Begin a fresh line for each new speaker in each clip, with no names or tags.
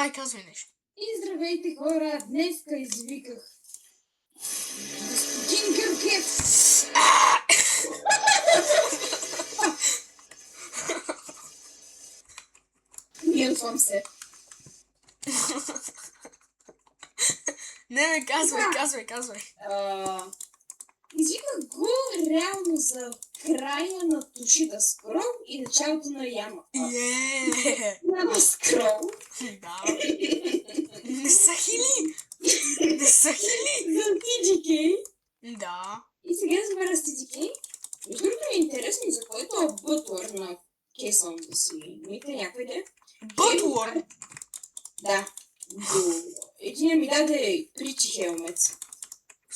Ай, казвай нещо.
И здравейте, хора! Днеска извиках господин Георгиев. Милвам се.
Не, казвай.
Извиках го реално за края на Тушида Скрол и началото на Яма. Яма Скрол.
Да. Не са хили.
За TDK.
Да.
И сега разбера с TDK. Между другото е интересно за който е бътлър на Кесън да си. Имате някой идея?
Бътлър?
Да. Един ми даде причи хелмет.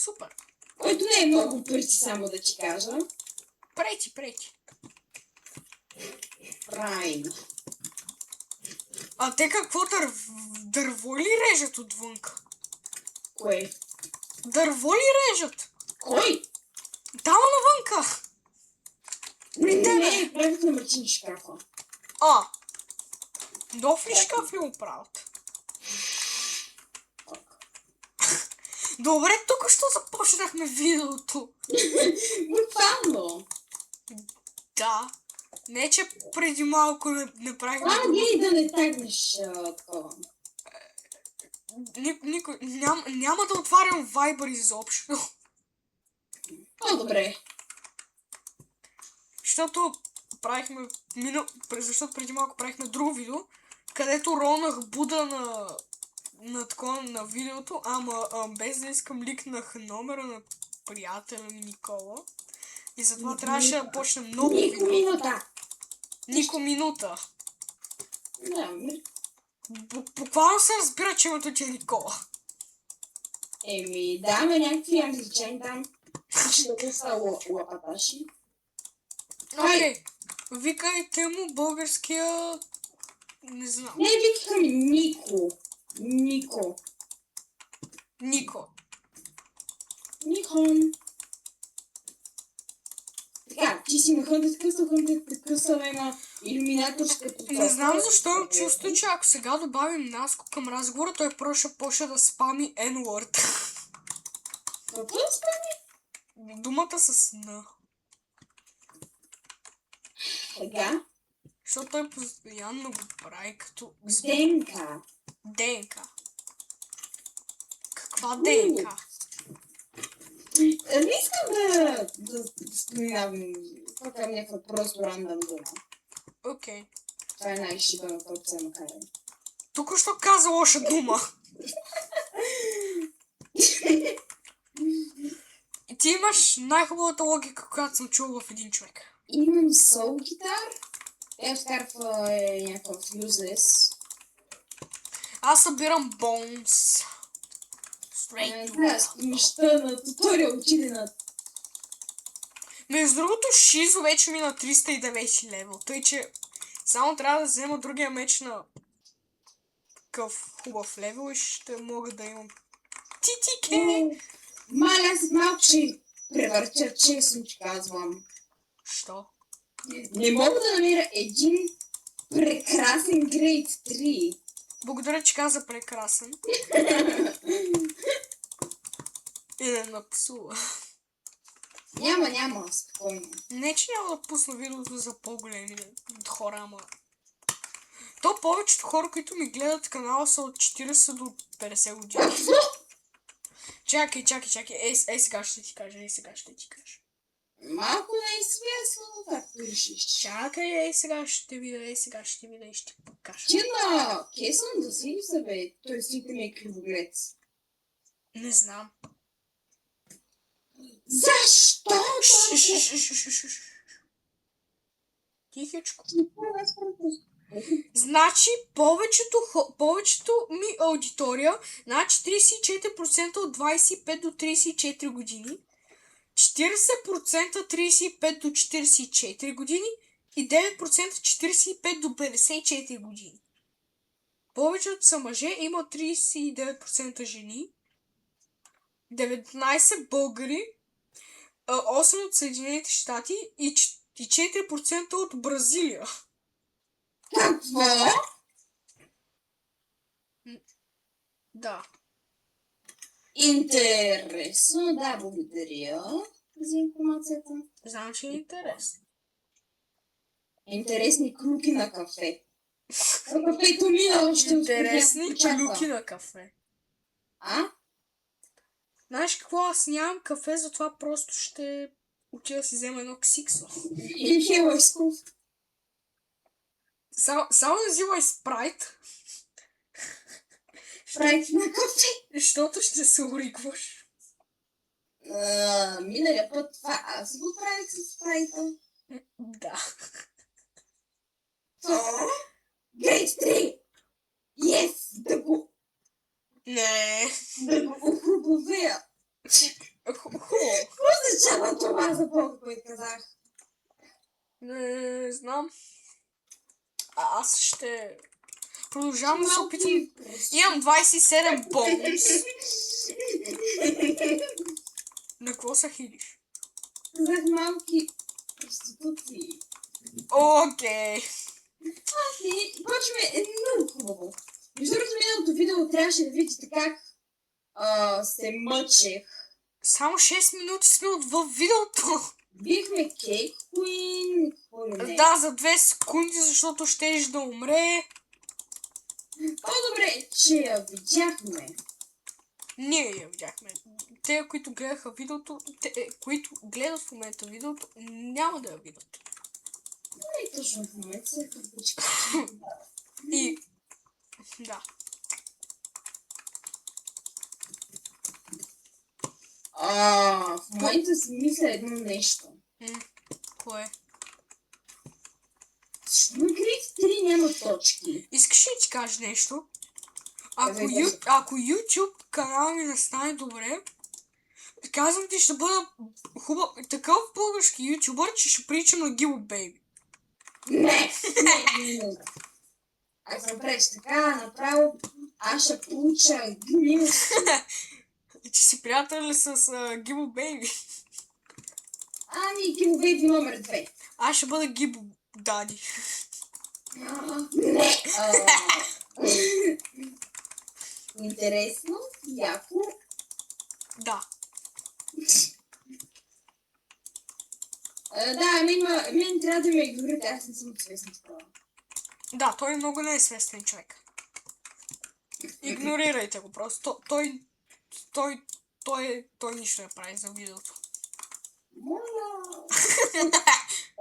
Супер.
Който не е много причи, само да ти кажа.
Прети.
Прайм.
А те какво дърво ли режат отвънка?
Кое?
Дърво ли режат?
Кой?
Там навънка.
Не, правят на Мартин шкафа.
Нов ли шкаф ли оправят? Добре, тук що започнахме видеото.
Буквално.
Да. Не, че преди малко не правихме...
Гледай да не тагнеш такова.
Никой... Няма да отварям Viber изобщо.
Добре.
Защото правихме... Защото преди малко правихме друго видео, където ронах Буда на видеото, ама без да искам ликнах номера на приятеля ми Никола. И затова трябваше да почнем много видео. Нико минута.
Да.
Буквално се разбира, че името ти е Никола.
Да, ме някакви англичани там. Ще да са лапаташи.
Окей. Викайте му българския... Не знам.
Не, викаха ми Нико. Никон. Така, ти си ме хънтът късаме на иллюминаторската.
Не знам защо имам чувство, че ако сега добавим Наско към разговора, той просто ще почне да спами N-word.
Какво да спами?
Думата с Н.
Сега?
Защото той постоянно го прави като... ДНК. Каква ДНК?
Не искам да споменавам така някаква просто рандъм дума.
Окей.
Това е най-шибаната опция на Карен.
Тук що каза лоша дума? И ти имаш най-хубавата логика, която съм чул в един човек.
Имам сол гитар. F-Scarf е някакъв useless.
Аз събирам бонс.
Да, с помощта на туториал отиде на...
Между другото, Шизо вече ми на 309 левел, тъй че само трябва да взема другия меч на такъв хубав левел и ще мога да имам TTK.
Маля, след малко ще превъртя, честно ти казвам.
Що?
Не мога да намеря един прекрасен грейд 3.
Благодаря, че каза прекрасен. И не напсува.
Няма, спокойно.
Не, че няма да пусна видеото за по-големи хора, ама... То повечето хора, които ми гледат канала, са от 40 до 50 години. Чакай. Ей сега ще ти кажа.
Малко не е свестно, както решиш.
Чакай, сега ще видя и ще покажа.
Ти на Кесън да си ли са, бе? Той си ми е кривоглец.
Не знам.
Защо?
Тихичко. Значи, повечето ми аудитория, над 44% от 25 до 34 години, 40% 35 до 44 години и 9% 45 до 54 години. Повечето са мъже, има 39% жени, 19 българи, 8 от Съединените щати и 4% от Бразилия.
Какво?
Да.
Интересно, да, благодаря за информацията.
Знам, че е интересно.
Интересни клюки на кафе. Кафето мина още
Интересни клюки на кафе.
А?
Знаеш какво? Аз нямам кафе, затова просто ще отида да си взема едно ксиксо.
Или хелайсков.
Само не взимай спрайт.
Спрайт на кафе.
Защото ще се оригваш.
Миналия път това аз го правих с спрайта.
Да.
Грейд 3! Yes! Да го охрубовея. Какво означава това за Бог, което казах?
Не знам. Аз ще... Продължавам да се опитам. Имам 27 бонус. На какво се хилиш?
Казах малки проституции.
Окей.
Почваме много хубаво. Между другото, миналото видео трябваше да видите как се мъчех.
Само 6 минути сме в видеото.
Бихме Кейк Куин.
Да, за 2 секунди, защото щеш да умре.
По-добре, че я видяхме.
Ние я видяхме. Те, които гледаха видеото, които гледат в момента видеото, няма да я видят.
Не точно в момента се кърпичка.
И... Да.
В момента си мисля едно нещо.
Кое?
Защо на Грейд 3 няма точки?
Искаш ли да ти кажа нещо? Ако YouTube канал ми не стане добре, казвам ти, ще бъда такъв български ютубър, че ще приличам на Гило Бейби.
Не. Ако направиш така, направо, аз ще получа гнилост.
Че си приятел с Гибо Бейби.
Ами, Гибо Бейби номер 2.
Аз ще бъда Гибо Дади.
Не. Интересно, яко.
Да.
Да, мен трябва да ме игнорите, аз не съм известна такова.
Да, той е много неизвестен човек. Игнорирайте го просто. Той нищо не прави за видеото.
Моля.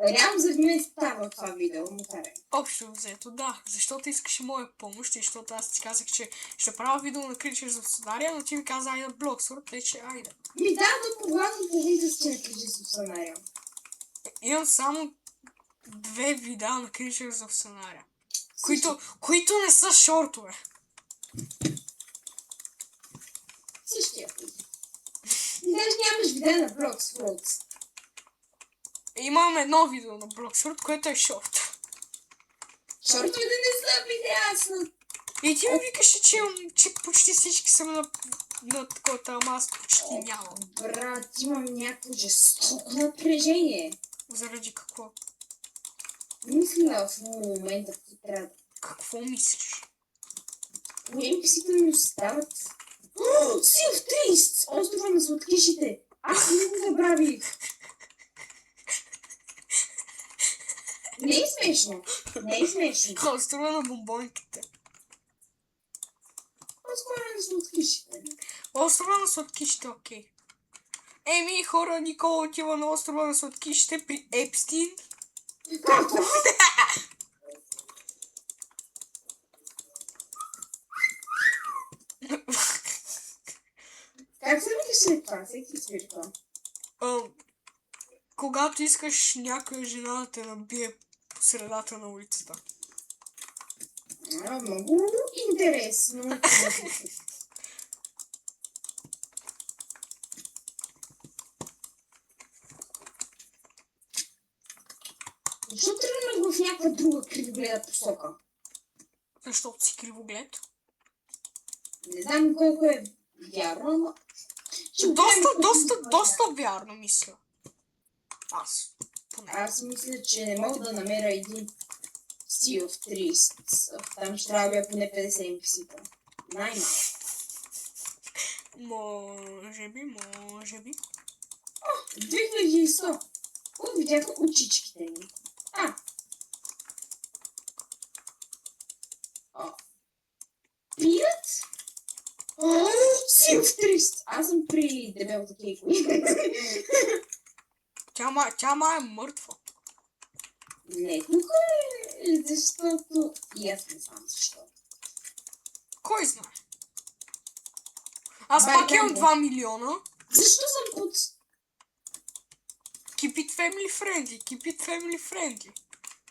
Реално за мен става това видео, му карай.
Общо взето, да. Защото искаше моя помощ и защото аз ти казах, че ще правя видео на Creatures of Sonaria, но ти ми каза айде Bloxworld, тъй че айде.
Да, погледам половината с Creatures of Sonaria.
Имам само 2 видеа на Creatures of Sonaria, които не са шортове.
Същия. И даже нямаш видео на Bloxworld.
Имам едно видео на Bloxworld, което е шорт.
Шортовете не са видеа.
И ти ми викаш, че почти всички са на такова, ама аз почти нямам.
Брат, имам някакво жестоко напрежение.
Заради какво?
Мисля в момента, че трябва.
Какво мислиш?
NPC-та ми остават. Sea of Thieves! Острова на сладкишите! Аз не го забравих! Не е смешно! Не е смешно!
Острова на бомбонките.
Острова на сладкишите.
Острова на сладкишите, окей. Еми, хора, Никола отива на острова на сладкишите при Епстин.
Какво? Как се викаше това? Всеки свирка.
Когато искаш някоя жена да те набие по средата на улицата.
Много интересно. Защо тръгнах в някаква друга кривогледа посока?
Защото си кривоглед.
Не знам колко е вярно, но...
Доста вярно мисля. Аз. Поне.
Аз мисля, че не мога да намеря един Sea of Thieves. Там ще трябва да бия поне 50 NPC-та. Най-малко.
Може би.
2100. От видяха очичките ми. Пият? Си в 300. Аз съм при дебелата кейко.
Тя ма е мъртва.
Не, тук е, защото... И аз не знам защо.
Кой знае? Аз
Бай,
пак имам
Ганго.
2 милиона.
Защо съм под...
Keep it family friendly. Keep it family friendly.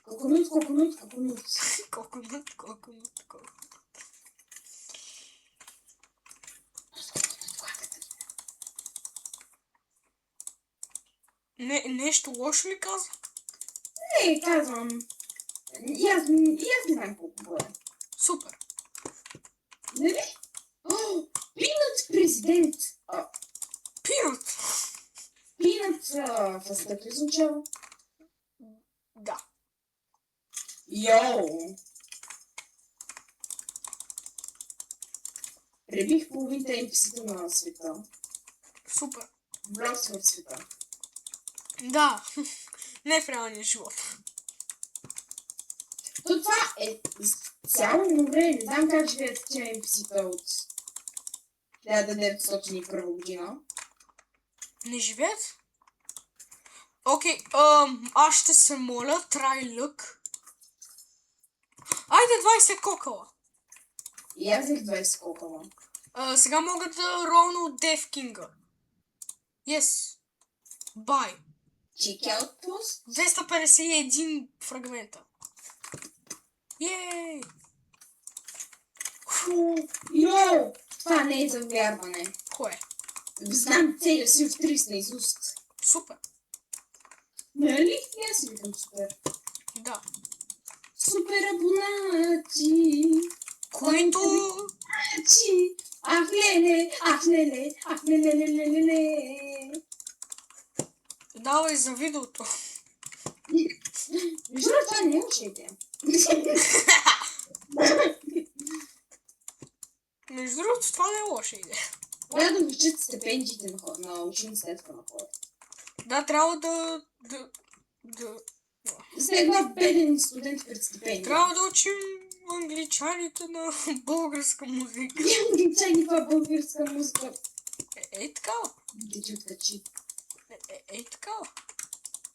Коконут.
Coconut. Нещо лошо ли каза?
Не, казвам. И аз не знам колко бъде.
Супер.
Нали? Пинат президент.
Пинат.
Пинат в стъпи звучава.
Да.
Йоу! Пребих половината NPC-та на света.
Супер.
Влез в света.
Да. Не в реалния живот.
То това е цяло море. Не знам как живеят тя NPC-та от 1901 година.
Не живеят? Окей, аз ще се моля, try luck. Айде 20 кокала.
И аз взех 20 кокала.
Сега мога да ролна от Death King. Yes. Bye.
Check out post.
251 фрагмента. Йей!
Йоу! Това не е за вярване.
Кое?
Знам целия си в 30 на изуст.
Супер.
Нали? И аз си викам супер.
Да.
Супер абонати.
Които...
Ах, леле.
Давай за видеото.
Между другото, това не е лоша идея.
Между другото, това не е лоша идея.
Трябва да увеличат стипендиите на учениците на хора.
Да, трябва да...
Следва беден студент пред стипендия.
Трябва да учим англичаните на българска музика.
Англичани, това българска музика.
Ей такава.
Да ти откачи.
Ей такава.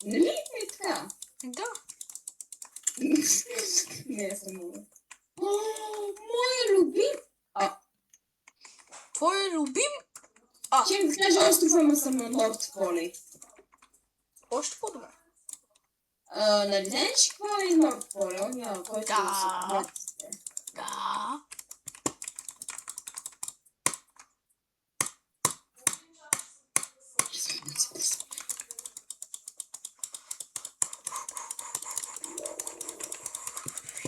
Нали? Е така.
Да.
Не, аз съм много. Моя любим.
Твой любим?
Ще да кажа острова, ама съм на Норд Поле.
Още по-добре.
Нали знаеш какво е Норд Поле? Оня, който
Да.
се...
Да.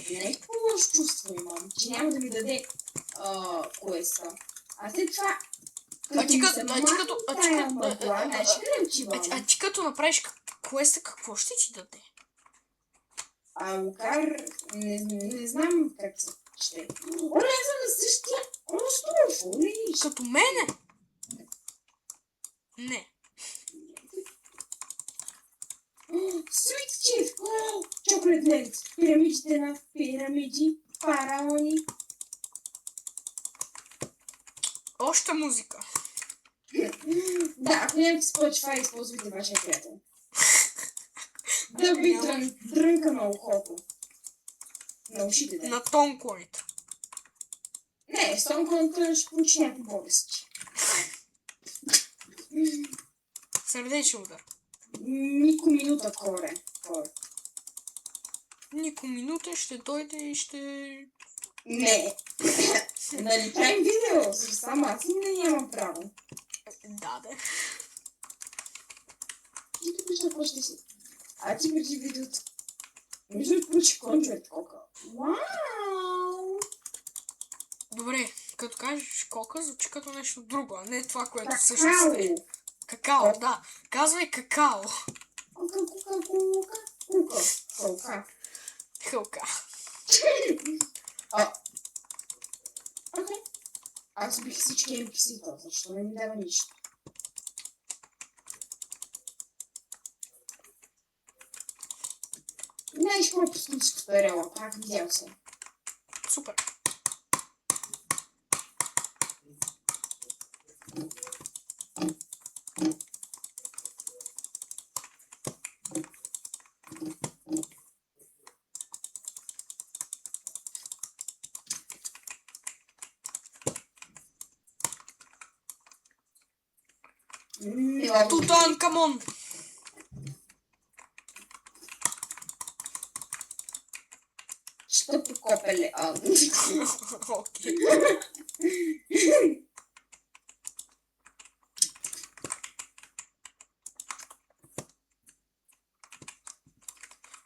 Нещо лошо чувство имам, че няма да ми даде квеста. А след това...
ти като направиш квеста, какво ще ти даде?
Лукар... Не знам как се ще. Оля, аз съм на същия остров, оли.
Като мене? Не.
Sweet Chief! Chocolate Land! Пирамидите на пирамиди, фараони.
Още музика.
Да, ако нямате Spotify, използвайте вашия приятел. Да би дрънка на ухото. На ушите, да.
На тонконите.
Не, с тонконата ще получи някакви болести.
Сърдечен удар.
Нико минута коре.
Нико минута ще дойде и ще...
Не. Нали правим видео? Само аз нямам право.
Да.
Ти тук вижда какво ще си. Ти преди видеото. Между да получи кончует кока. Вау!
Добре, като кажеш кока, звучи като нещо друго, а не това, което всъщност е. Какао, да. Казвай какао.
Хълка.
Хълка.
Окей. Аз бих всички NPC-та, защо не ми дава нищо. Знаеш пропускам с перела, пак видял се.
Супер. Тутан, камон!
Що покопали?
Окей.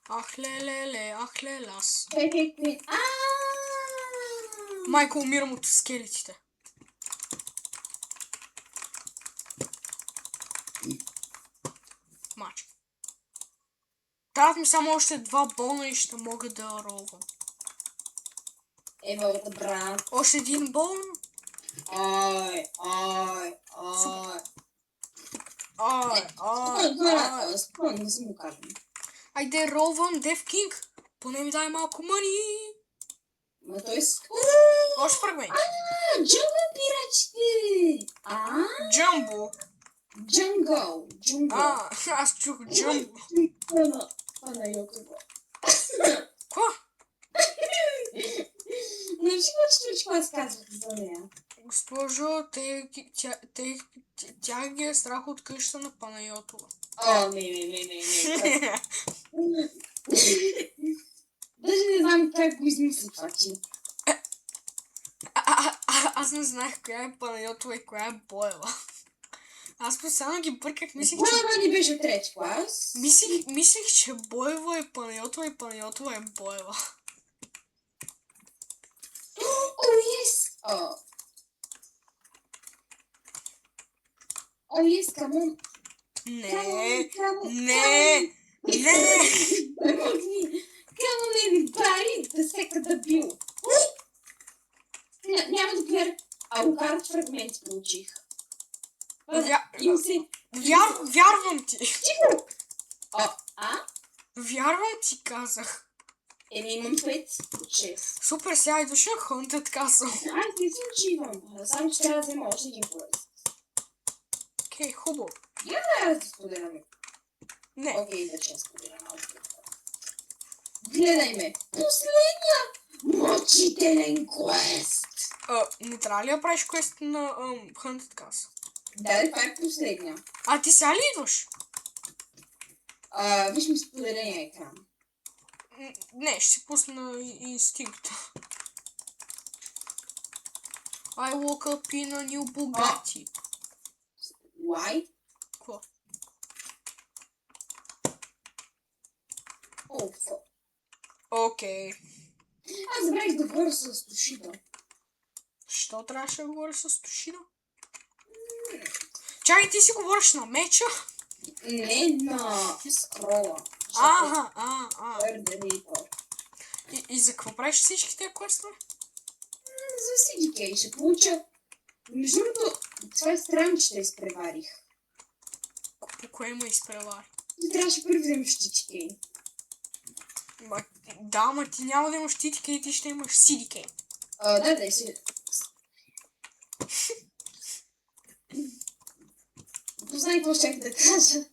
Ах, леле, ах, лелас.
Чекай, Квин.
Майко, умирам от скелетите. Мач. Трябват ми само още 2 бона и ще мога да ролвам.
Ева, брат.
Още 1 бон.
Ай. Спокойно, не съм го казвам.
Айде, ролвам, Дев Кинг. Поне ми дай малко мъни.
Ма той с...
Още фрагменти.
Джунгъл пирачите!
Джамбо.
Джунгъл.
Аз чух джамбо.
Панайотова.
Ква?
Не всичко, аз казвах за нея.
Госпожо, тя ги е страх от къща на Панайотова.
Не. Даже не знам как го измисли това, че.
Аз не знаех коя е Панайотова и коя е Боева. Аз постоянно ги бърках, мислих, че...
Боева ни беше трети клас.
Мислих, че Боева е Панайотова и Панайотова е Боева.
О, yes! О, yes, come on.
Не.
Come on, everybody, the second debut. Няма да гледам. Алукард фрагмент получих.
Вярвам ти.
Тихо!
Вярвам ти, казах.
Имам 5-6.
Супер, сега идваш на Haunted Castle.
Аз не се учивам. Само че трябва да взема още един квест.
Окей, хубаво.
Да, да споделяме.
Не.
Окей, да че споделяме още. Гледай ме. Последния мъчителен квест.
Не трябва ли да правиш квест на Haunted Castle?
Да, това е последния.
А ти сега ли идваш?
Виж ми споделения екран.
Не, ще си пусна инстинкта. I woke up in a new Bugatti.
Why?
Какво?
О, фу.
Окей.
Аз забравих да говоря с Тошида.
Що трябваше да говориш с Тошида? Чакай, ти си говориш на меча?
Не на скрола.
И за какво правиш всички тези квестове?
За CDK ще получа. Между другото, това е странно, че те изпреварих.
По кое ме изпревари?
Ти трябваше първи да вземеш CDK.
Да, ма ти няма да имаш TTK и ти ще имаш CDK.
Да, си. Познай какво ще да кажа.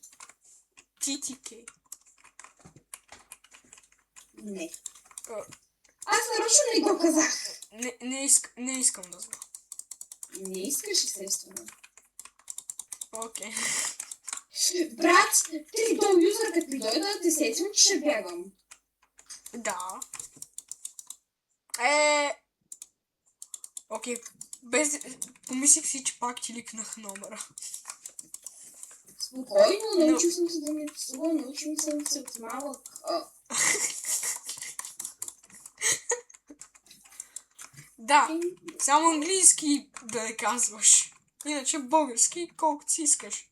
TTK.
Не. Аз нарочно не го казах.
Не искам да знам.
Не искаш, естествено.
Окей.
Брат, ти до юзър, като ми дойда, те сетвам, че ще бягам.
Да. Окей. Помислих си, че пак ти ликнах номера.
Спокойно, научил съм се да ми псува, научил съм се от малък.
Да, само английски да не казваш. Иначе български, колкото си искаш.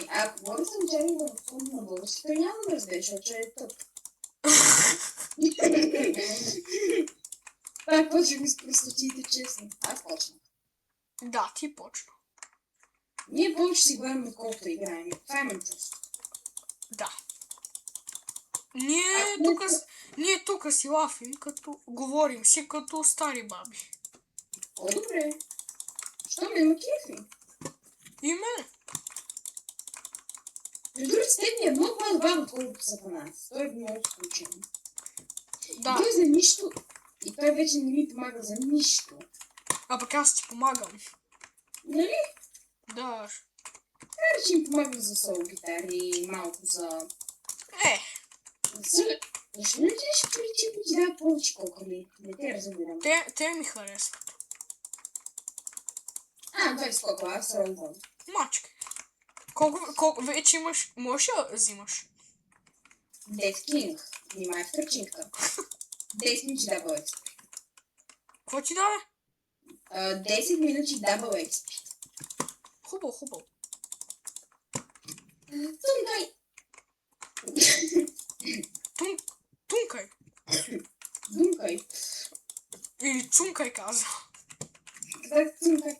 Ако говоря съм чели да фон на български, той няма да разбереш, че е тъп. Пак почнахме с простотиите, честно. Аз почнах.
Да, ти почна.
Ние повече си говорим, отколкото играем. Това имам чувство.
Да.
А,
Ние тук си лафим, като говорим си като стари баби.
По-добре. Що ме има кефи?
И мене.
Между другото, с теб ми е много по-добавно, отколкото са по нас. Той е много скучен.
Да.
Той за нищо. И той вече не ми помага за нищо.
А пък аз ти помагам.
Нали?
Да.
Така че им помагам за соло гитари, малко за...
Е,
Защо не ти ще приличи, ако ти дава повече колко ли? Не те разбирам.
те ми харесват.
Това е сколько, аз ролвам.
Мачка. Колко вече имаш? Можеш да взимаш?
Dead King. Внимай в търчинката. 10 минути дабл XP.
Какво ти даде?
10 минути дабл XP.
Хубаво.
Тункай!
Тункай.
Дункай.
Или чункай каза.
Как тункай?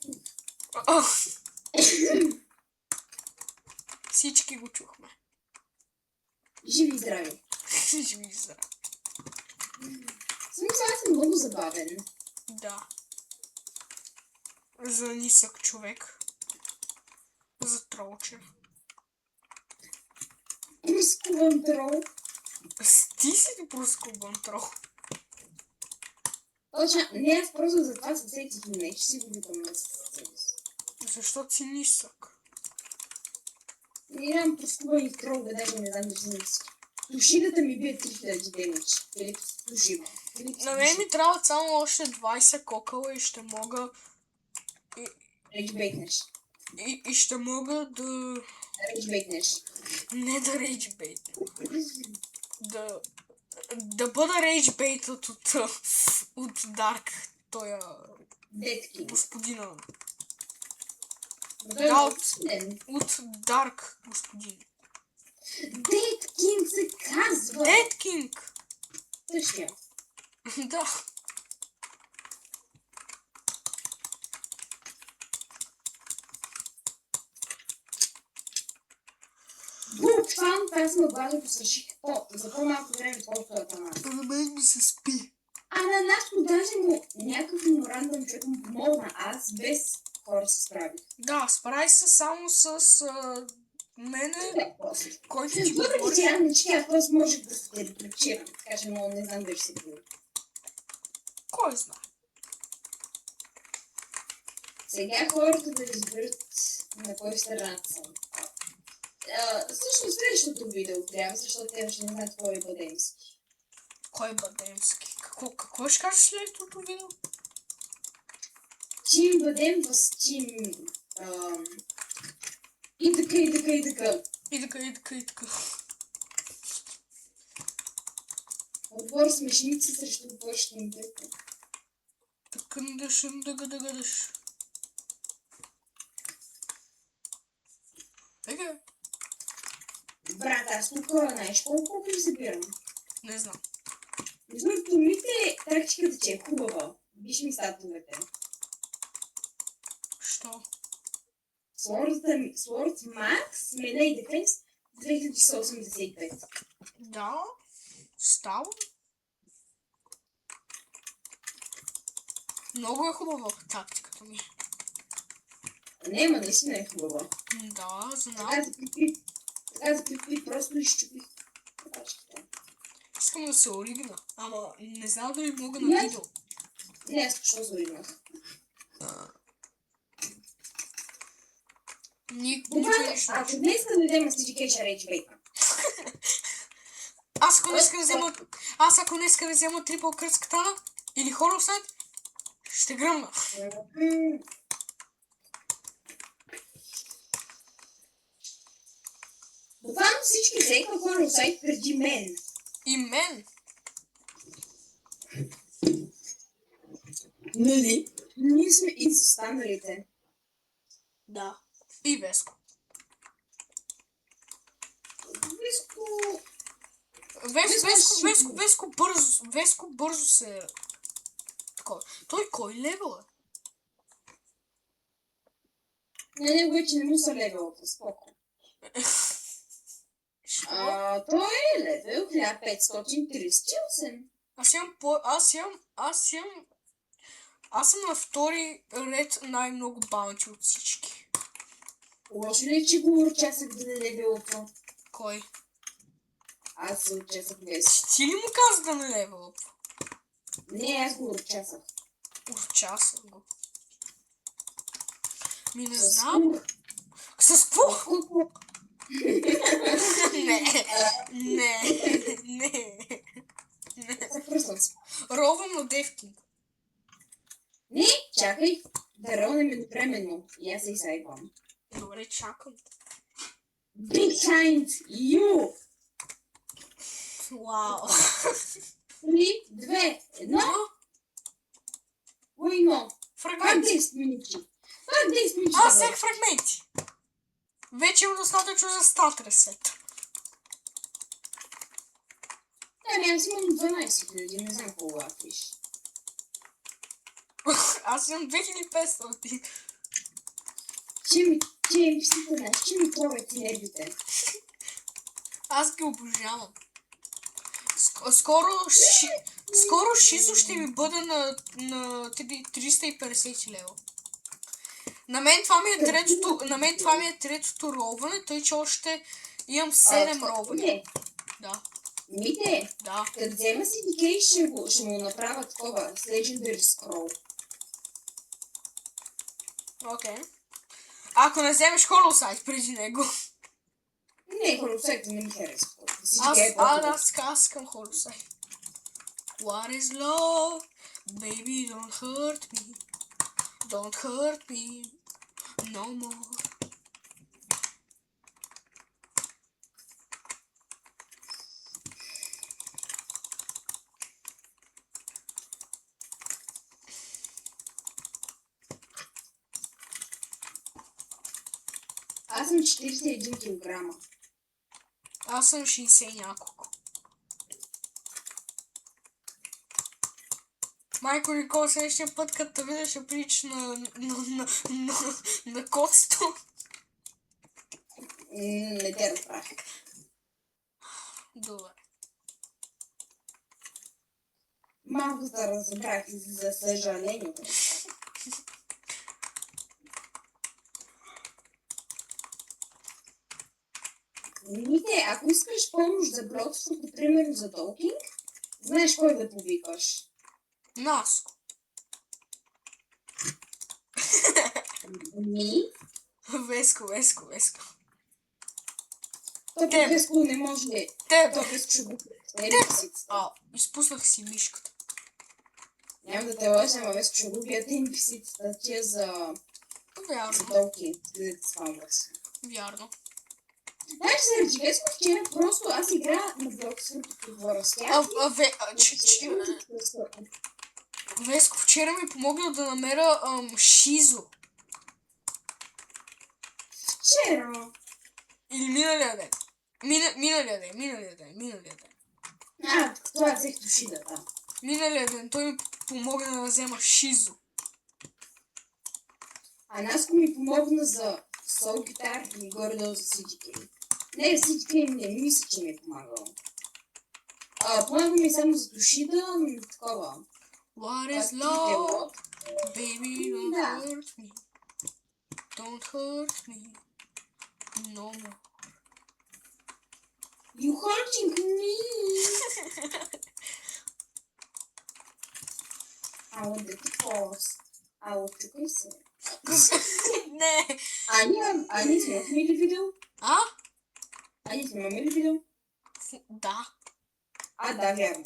Всички го чухме.
Живи и здрави.
Живи за.
Смисъл, аз съм много забавен.
Да. За нисък човек. За тролче.
Пръскувам трол.
Ти си ли проскубан трол?
Точно, не, аз просто за това се сетих и не, че си го викам на себе си.
Защото си нисък.
Не знам, пръскувам и трол, да даже не знам да си мисли. Тушидата ми бие 3000 демидж. Или тушима.
На мен ми трябва само още 20 кокала и ще мога...
Рейджбейтнеш.
И ще мога да...
Рейджбейтнеш.
Не да рейджбейтна. Да бъда рейджбейтът от Дарк. Тоя...
Детки.
Господина.
Да,
от Дарк, господин.
Dead King се казва.
Dead King.
Тъжния.
Да.
Буквално това съм обажда посвърших за по-малко време, отколкото е това.
На мен ми се спи.
А на нас даже му някакъв меморандум човек му помогна. Аз без хора се справих.
Да, справи се само с мене,
Да, после.
който ти
Въпреки
говори.
че аз просто можех да се телепорчирам. Така че много не знам дали се бил.
Кой знае?
Сега хората да разберат на кой страна съм. Всъщност следващото видео трябва, защото те ще не знаят кой е Бадемски.
Кой е Бадемски? Какво ще кажеш след това видео?
Тим Бадем с Тим... И така.
И така.
Отбор смешници срещу отборщин дъка.
Дъгадъгадъш. Еге,
Брат, аз тук знаеш колко ви събирам.
не знам.
Между думите, тактиката че е хубава. Виж ми статовете.
Що?
Sword Max, Melee Defense 2185.
Да, става. Много е хубава тактиката ми.
Не, ма наистина е хубава.
Да, знам.
Така за припит просто изчупих.
Искам да се оригна, ама не знам дали мога
Не.
на видео.
Не, аз защо заимах.
Никой нищо.
Ако днес да дойдем на всички ще речи бейта.
Аз ако не иска да взема трипъл кръст катана или хорор сайт, ще гръмна.
Буквално всички взеха хорор сайт преди мен.
И мен.
Нали? Ние сме и с останалите.
Да. И Веско.
Веско
Веско бързо се... кой. Той кой левел е?
На него вече не му са левелата, споко.
Що?
Той е левел 1538.
Аз съм на втори ред най-много баунти от всички.
Лошо ли, че го участвах да не левелъпва?
Кой?
Аз се участвах без.
Ти ли му каза да не левелъпва?
Не, аз го участвах.
Участвах го. Ми не
С
знам.
кур.
С какво?
Колко?
Не.
За пръснат.
Ровам на девки.
Не, чакай. Да ровнем едновременно. И аз се изсайвам.
Добре, чакам.
Behind you!
Вау.
3, 2, 1. Войно. Пак
Фрагменти.
10 минути. Пак 10 минути.
Аз взех фрагменти. Вече има достатъчно за стат ресет.
Ами аз имам 12 хиляди, не знам какво лапиш.
Аз имам 2500.
Че ми писите, знаеш, че ми тровят нервите.
Аз ги обожавам. Скоро Шизо ще ми бъде на 350 лева. На мен това ми е третото ролване, тъй че още имам 7 ролване.
Не,
Да,
Мите,
да.
като взема си DK, ще му направя такова с Legendary Scroll.
Окей. Ако не вземеш Holosite преди него.
Не, хоросекта не ми харесва.
Аз искам Holosite. What is love? Baby, don't hurt me. Don't hurt me. No more.
Аз съм 41 килограма.
Аз съм 60 няколко. Майко Никол, следващия път, като те видя, ще прилича на котсто.
Не те разбрах.
Добре.
Малко се разбрах, за съжаление. Видите, ако искаш помощ за Блоксфорд, примерно за Толкинг, знаеш кой да повикаш.
Наско.
Ми?
Веско.
Той
Тебе.
Веско не може ли?
Тебе.
Той Веско ще го
Изпуснах си мишката.
Няма да те лъжа, ама Веско ще го бият инфисицата тия за
Вярно.
Толкинг. Да те спамваш.
Вярно.
Знаеш, заради Веско вчера просто аз игра на Блоксфорд и поговоря с тях.
Веско вчера ми помогна да намеря Шизо.
Вчера.
Или миналия ден. Миналия ден.
Това взех Тошидата.
Миналия ден той ми помогна да взема Шизо.
А Наско ми помогна за сол гитар и горе-долу за CDK. Не, за CDK не мисля, че ми е помагал. Помага ми само за Тошида, такова.
What is love? Baby, don't
Да.
hurt me. Don't hurt me. No more.
You hurting me. I want the force. Чукай се.
Не.
Ани снимахме ли видео?
А?
Снимаме ли видео?
Да.
Да, вярно.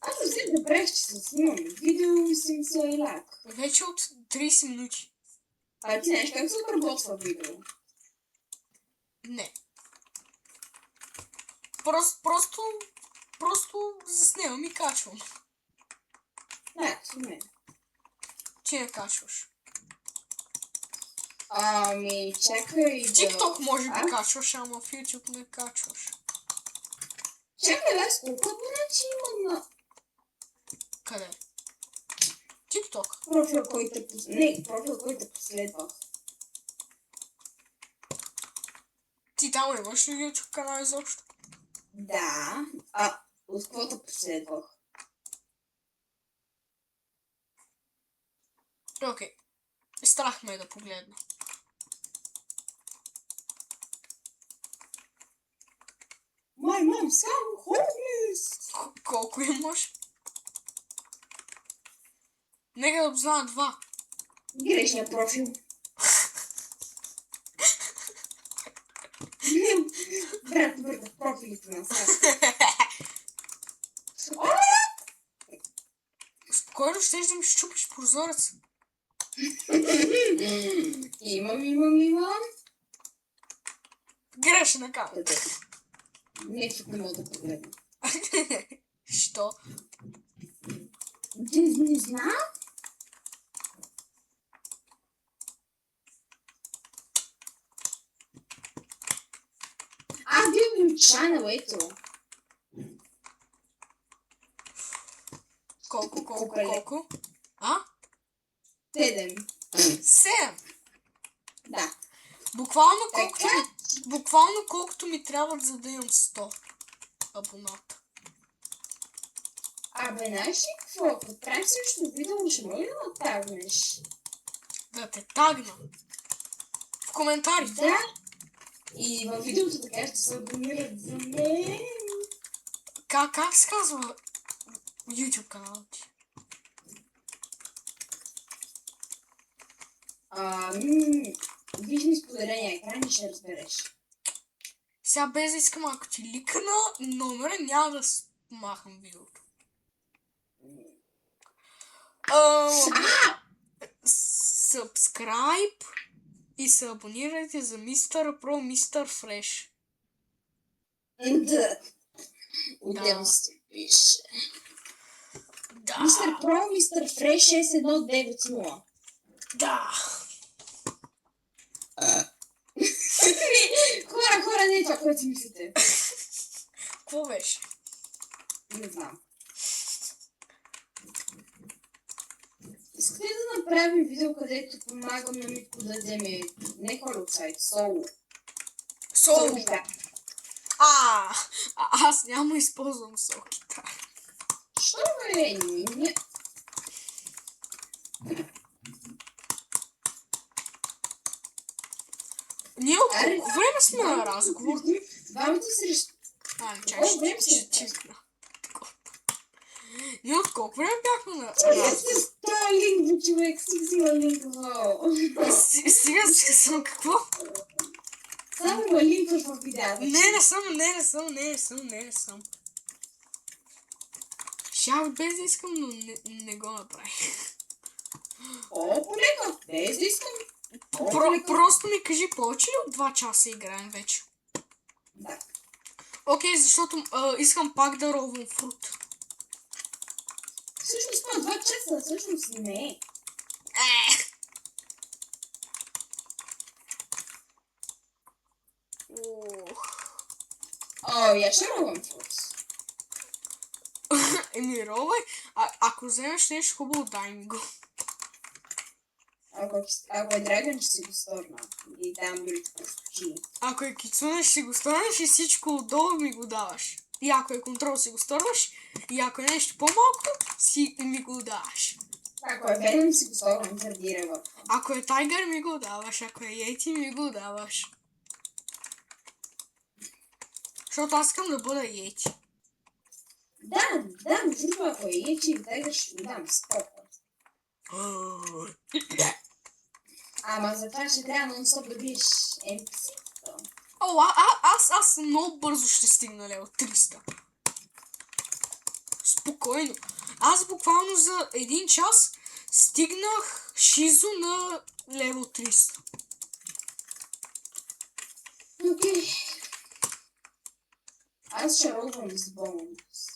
Аз съвсем да правих, че се снимаме видео и съм се лак.
Вече от 30 минути.
Ти знаеш как се обработва видео?
Не. Просто заснемам и качвам.
Не.
Ти не качваш.
Чакай
В TikTok може би качваш, ама в YouTube не качваш.
Чакай, аз колко абонати имам на...
Къде? TikTok.
Профил, който не, профил, който последвах.
Ти там имаш ли YouTube канал изобщо?
Да, от каквото последвах.
Окей. Страх ме е да погледна.
My mom sound homeless!
Колко имаш? Нека да знам 2.
Грешния профил. Брат, върна профилите на сега.
Спокойно ще да ми щупиш прозорец.
Имам.
Грешен акаунт.
Къде? Не, тук не мога да погледна.
Що?
Не знам. Вил чанел, ето.
Колко? А?
7.
7.
Да.
Буквално колкото ми трябва, за да имам 100 абоната.
Знаеш ли какво? Ако правим също видео, ще може да ме тагнеш.
Да те тагна. В коментарите.
Да. И във видеото да кажеш да се абонират за мен.
Как се казва YouTube каналът ти?
Виж ми споделения екран и ще разбереш.
Сега без да искам, ако ти ликна номера, няма да махам видеото. Subscribe и се абонирайте за Mr. Pro, Mr. Fresh.
Да. Отделно се пише.
Да.
Мистер Про, Мистер Фреш 6190.
Да.
Хора, не е това, което мислите.
Какво беше?
Не знам. Искате да направим видео, където помагам на Митко да вземе не хора от сайт, соло.
Соло. Аз няма използвам сол китара.
Що бе?
Ние от колко време сме на разговор?
Двамата срещу.
Чакай, ще чистна. Ние от колко време бяхме на разговор?
Това линк, човек, стига линк.
Сега съм какво?
Само ма линкваш в видеото.
Не съм. Ще без да искам, но не го направих.
Полека, без да искам.
Просто ми кажи повече ли от 2 часа играем вече?
Да.
Окей, защото искам пак да ровам фрут.
Всъщност това 2 часа, всъщност не е. Я ще ровам фрут.
Ровай, ако вземеш нещо хубаво, дай ми го.
Ако е драгън, ще си го сторна. И дам другите пускачи.
Ако е кицуна, ще си го сторнеш и всичко отдолу ми го даваш. И ако е контрол, си го сторваш. И ако е нещо по-малко, си ми го даваш.
Ако е Веном, си го сторвам заради рева.
Ако е Тайгър, ми го даваш. Ако е Йети, ми го даваш. Защото аз искам да бъда Йети.
Да, между това, ако е Йети или Тайгър, ще го дам спокойно. Ама за това ще трябва нон-стоп да биеш NPC-то.
Аз много бързо ще стигна лево 300. Спокойно. Аз буквално за 1 час стигнах Шизо на лево 300.
Окей. Аз ще ровам с бонус.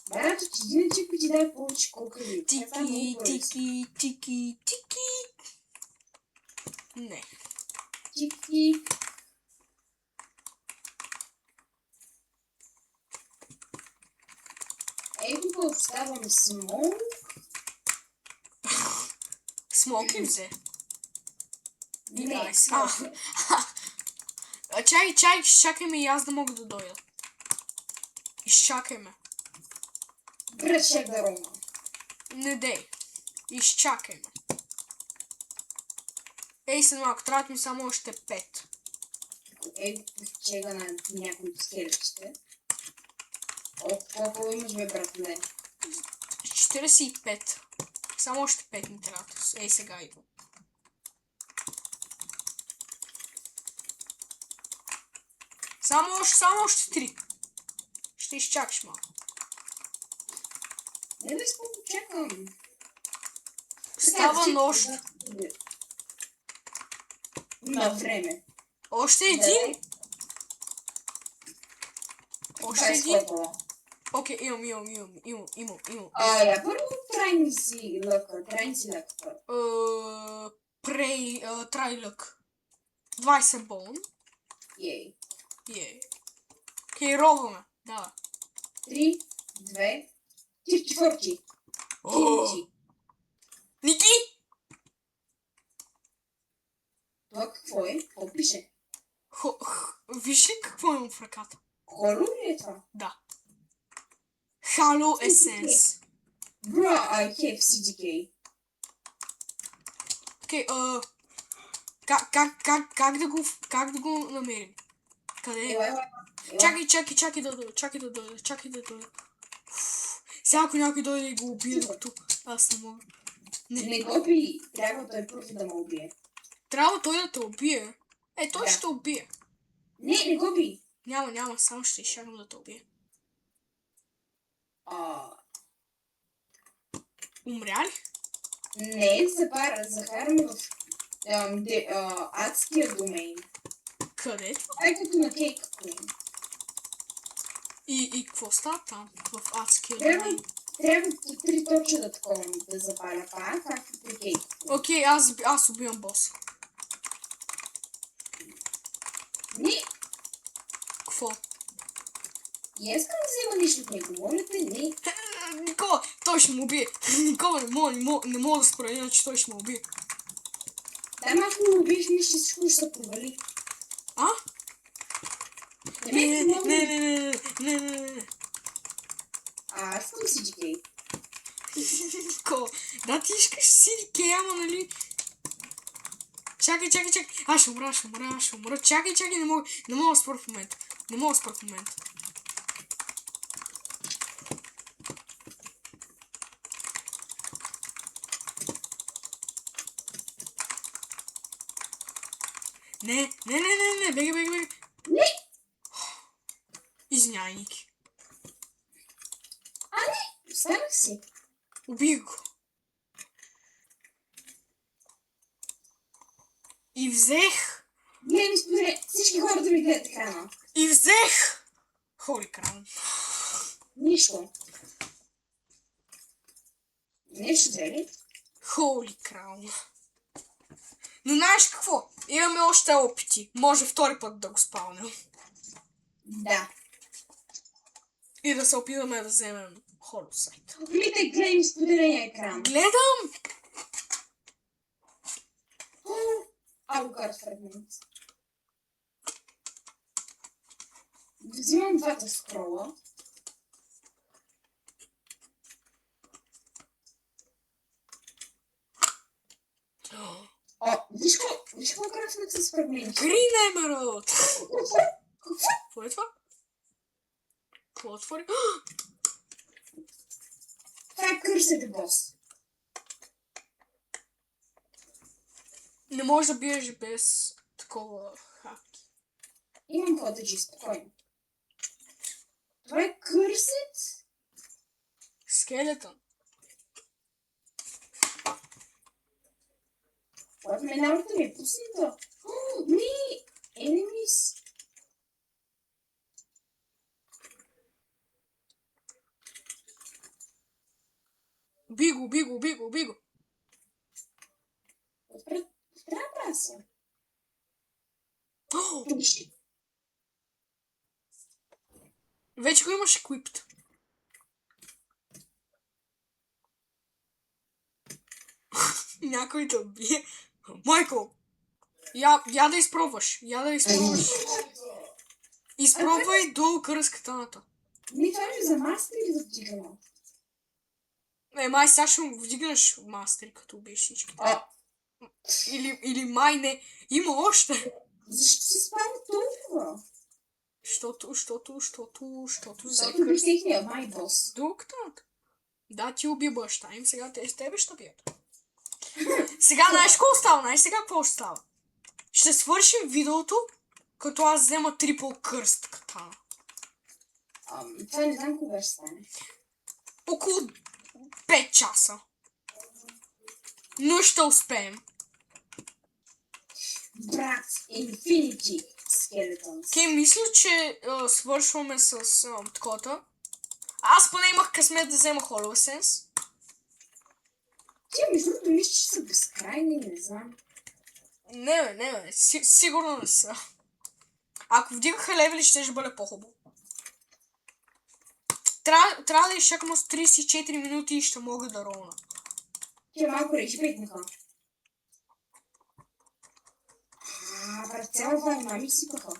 Брато, ти иначе ти дай повече кокали.
Тики. Не.
Тики. Ето оставам смол.
Смок ли взе?
Не,
Айс.
смол.
Чакай ме и аз да мога да дойда. Изчакай ме.
Брат, ще да рома.
Не дей. Изчакай ме. Ей, се малко, трябват ми само още 5.
Ето чега на някои скелетчета. О, колко имаш бе, брат, не.
45. Само още 5 ми трябват. Ей, сега идвам. Само още 3. Ще изчакаш малко.
Не бе, споко чакам.
Става нощ.
На време.
Още един. Още един. Окей, имам.
Я първо трайни си лъка.
Трайлък. 20 бон.
Ей.
Окей, робваме. Да.
3, 2, 4.
Ники!
Това какво е? Какво пише?
Виж ли какво имам в ръката?
Холо ли е това?
Да. Halo Essence.
Bro, I have CDK.
Окей, как да го намерим? Къде е?
Ела.
Чакай да дойде. Сега ако някой дойде и го убие тук, аз не мога.
Не го би. Трябва той първо да ме убие.
Трябва той да те убие. Той ще те убие.
Не го би.
Няма, само ще изчакам да те убие. Умря ли?
Не, захараме в адския домейн.
Къде е?
Като на Кейк Queen.
И какво става там? В адския
Трябва
домейн?
3 точка да такова да запаля пак, както при Кейк.
Окей, аз убивам бос.
Не,
Какво?
и аз искам да взема нещо от него, моля те, не.
Никола, той ще му убие. Никола, не мога да спра, иначе той ще му убие.
Дай малко ме убиеш, ми всичко ще се провали.
А? Не.
Аз съм CDK.
Никола, да ти искаш CDK, ама нали? Чакай. Аз ще умра. Чакай, не мога да спра в момента. Не, бега.
Не!
Извинявай, Ники.
Останах си.
Убих го. И взех.
Гледай, споделя, всички хора да ми гледат екрана.
И взех. Холи кран.
Нищо. Нещо взели?
Холи краун. Но знаеш какво? Имаме още опити. Може втори път да го спалнем.
Да.
И да се опитаме да вземем холосайт.
Гледай споделения екран.
Гледам!
Алукар фрагмент. Взимам двата скрола. Виж какво крафнах с фрагменти.
Green Emerald! Какво е това? Какво отвори?
Това е кърсете, бос.
Не можеш да биеш без такова хапки.
Имам котеджи, спокойно. Това е кърсет?
Скелетън.
От миналата ми е пусната. Не! Enemies.
Би го.
Отпред. Трябва се.
Вече го имаш equipped. някой да бие. Майко! Я да изпробваш. Изпробвай до кръскатаната.
Не, това е за мастер или за вдигано?
Май сега ще му вдигнеш мастер, като убиеш всичките. Или май не. Има още.
Защо се спава толкова?
Защото
Защото би техния май бос.
Доктор. Да, ти уби баща им, сега те с тебе ще бият. Сега знаеш какво ще става? Ще свършим видеото, като аз взема трипл кърст катана.
Това не знам кога ще стане.
Около 5 часа. Но ще успеем.
Брат, Infinity Skeletons.
Окей, мисля, че свършваме с такова. Аз поне имах късмет да взема Hollow Essence.
Тия между другото мисля, че са безкрайни, не знам.
Не, сигурно не са. Ако вдигаха левели, ще бъде по-хубаво. Трябва да изчакам с 34 минути и ще мога да ролна.
Тия малко речи петнаха. Брат, цяла война ми сипаха.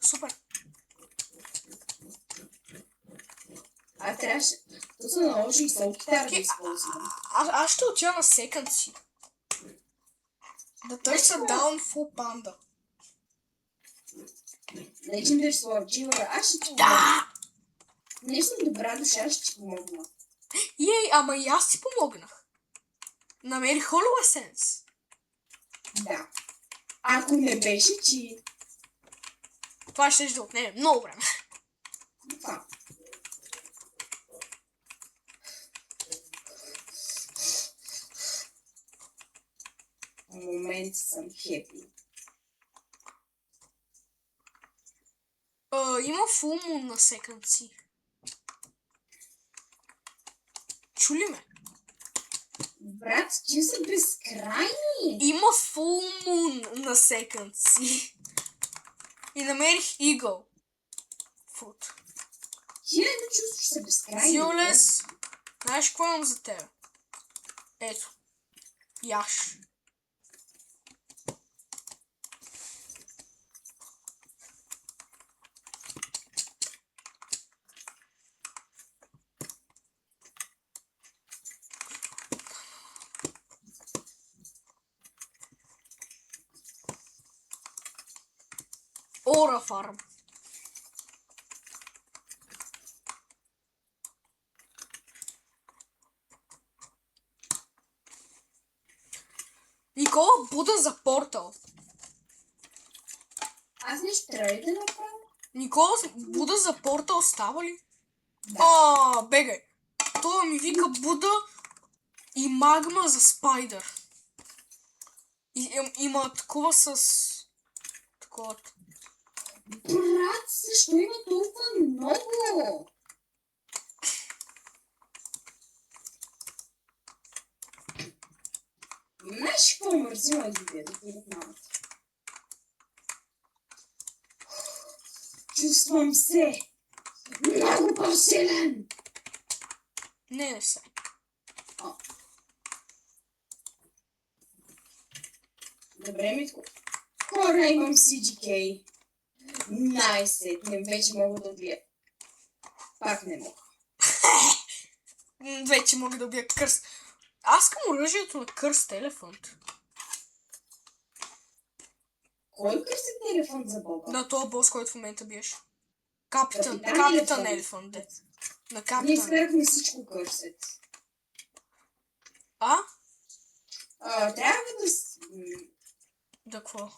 Супер.
Трябваше да се наложи и сол китара да използвам.
Аз ще отида на секънд си. Да търся Down Full Panda.
Legendary Sword, Jimara, аз ще ти
Да!
Не съм добра душа, ще ти помогна.
Ама и аз ти помогнах. Намерих Hollow Essence.
Да. Ако не беше ти...
Това ще да отнеме много време.
Това. В момент съм хепи.
Има Full Moon на секънд си. Чули ме?
Брат, ти са безкрайни.
Има Full Moon на секънд си. И намерих Eagle Food.
Тия не чувстваш, че са безкрайни.
Зиолес, знаеш какво имам за теб? Ето. Яш. Ора фарм. Никола буда за портал.
Аз нещо трябва ли да направя?
Никола буда за портал става ли?
Да.
Бегай. Това ми вика Буда и магма за спайдър. Има такова с... Такова.
Брат, защо има толкова много? Знаеш какво мързима идея да бъдат малко? Чувствам се много по-силен.
Не се.
Добре, Митко. Хора, имам CGK. Най-сетне, вече мога да убия. Пак не мога.
Вече мога да убия Кърст. Аз искам оръжието на Кърст Елефант.
Кой кръстен елефант за Бога?
На този бос, който в момента биеш. Капитан Елефант. На
Ние
Капитан.
изкарахме всичко кърсет. Трябва да...
Да, какво?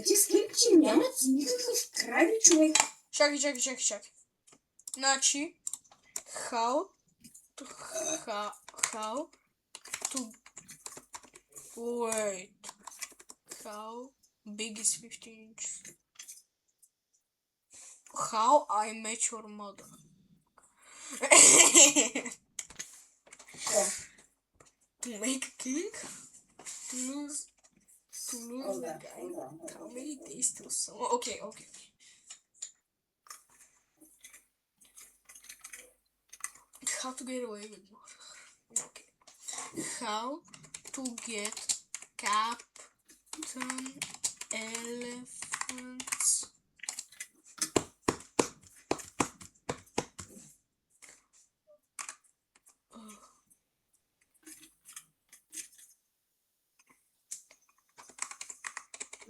Ти скрипчи нямат никакъв край, човек.
Чакай. Значи, how to wait. How big is 15 inches? How I met your mother. To make a king? To lose the guy? How many days till summer? Okay. How to get away with murder. Okay. How to get Captain Elephant's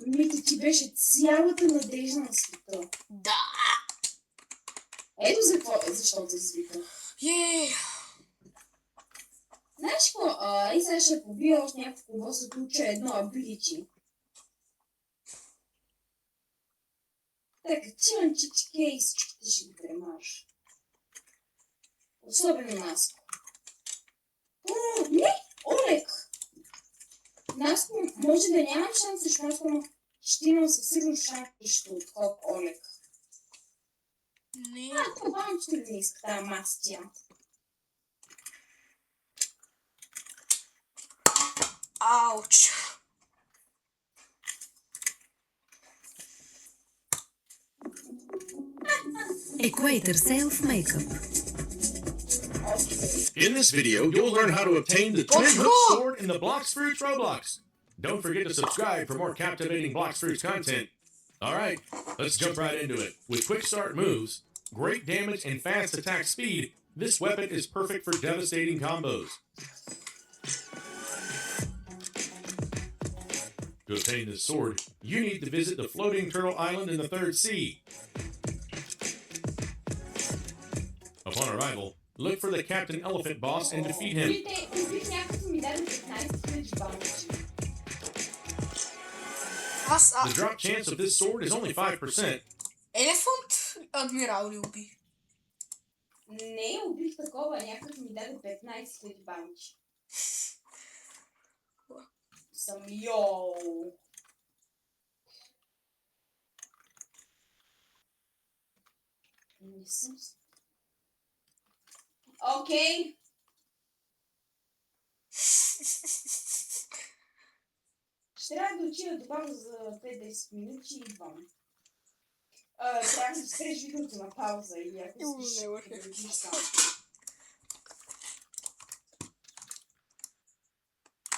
Мити, ти беше цялата надежда на света.
Да!
Ето защо те извиках.
Ей!
Знаеш какво? И сега ще побия още някакво боса, уча едно ability. Така, чиланчички и всичките ще ги премаш. Особено Наско. Не! Олег! Наско може да няма шанс срещу Наско, но ще имам със сигурност шанс срещу откоп Олег.
Не.
Това ще не иска тази мастия.
Ауч!
Equator Self Makeup.
In this video, you'll learn how to obtain the Twin Hook Sword in the Blox Fruits Roblox. Don't forget to subscribe for more captivating Blox Fruits content. Alright, let's jump right into it. With quick start moves, great damage, and fast attack speed, this weapon is perfect for devastating combos. To obtain this sword, you need to visit the floating turtle island in the Third Sea. Upon arrival, look for the Captain Elephant boss and defeat him.
Убих някакво ми даде 15 000 баунти.
The drop chance of this sword is only 5%.
Елефант адмирал ли уби?
Не, убих такова, някакво ми даде 15 000 баунти. Съм йоу. Не съм. Окей. Ще трябва да отида до база за 5-10 минути и идвам. Трябва да спреш видеото на пауза и ако искаш да видиш сам.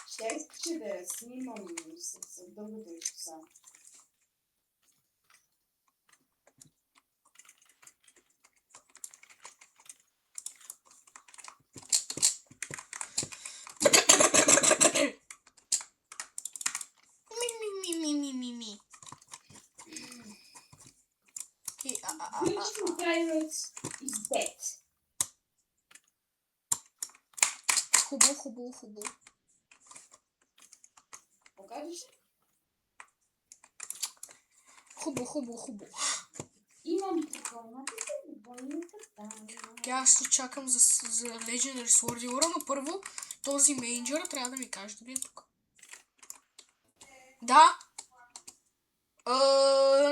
Ще искаш да снимам с дългата изкуса.
Ми.
Beautiful Pirates is dead.
Хубаво.
Покажеш ли?
Хубаво.
Имам приколната любовната тайна.
Аз ще чакам за Legendary Sword Aura, но първо този мейнджър трябва да ми каже дали е тук. Да.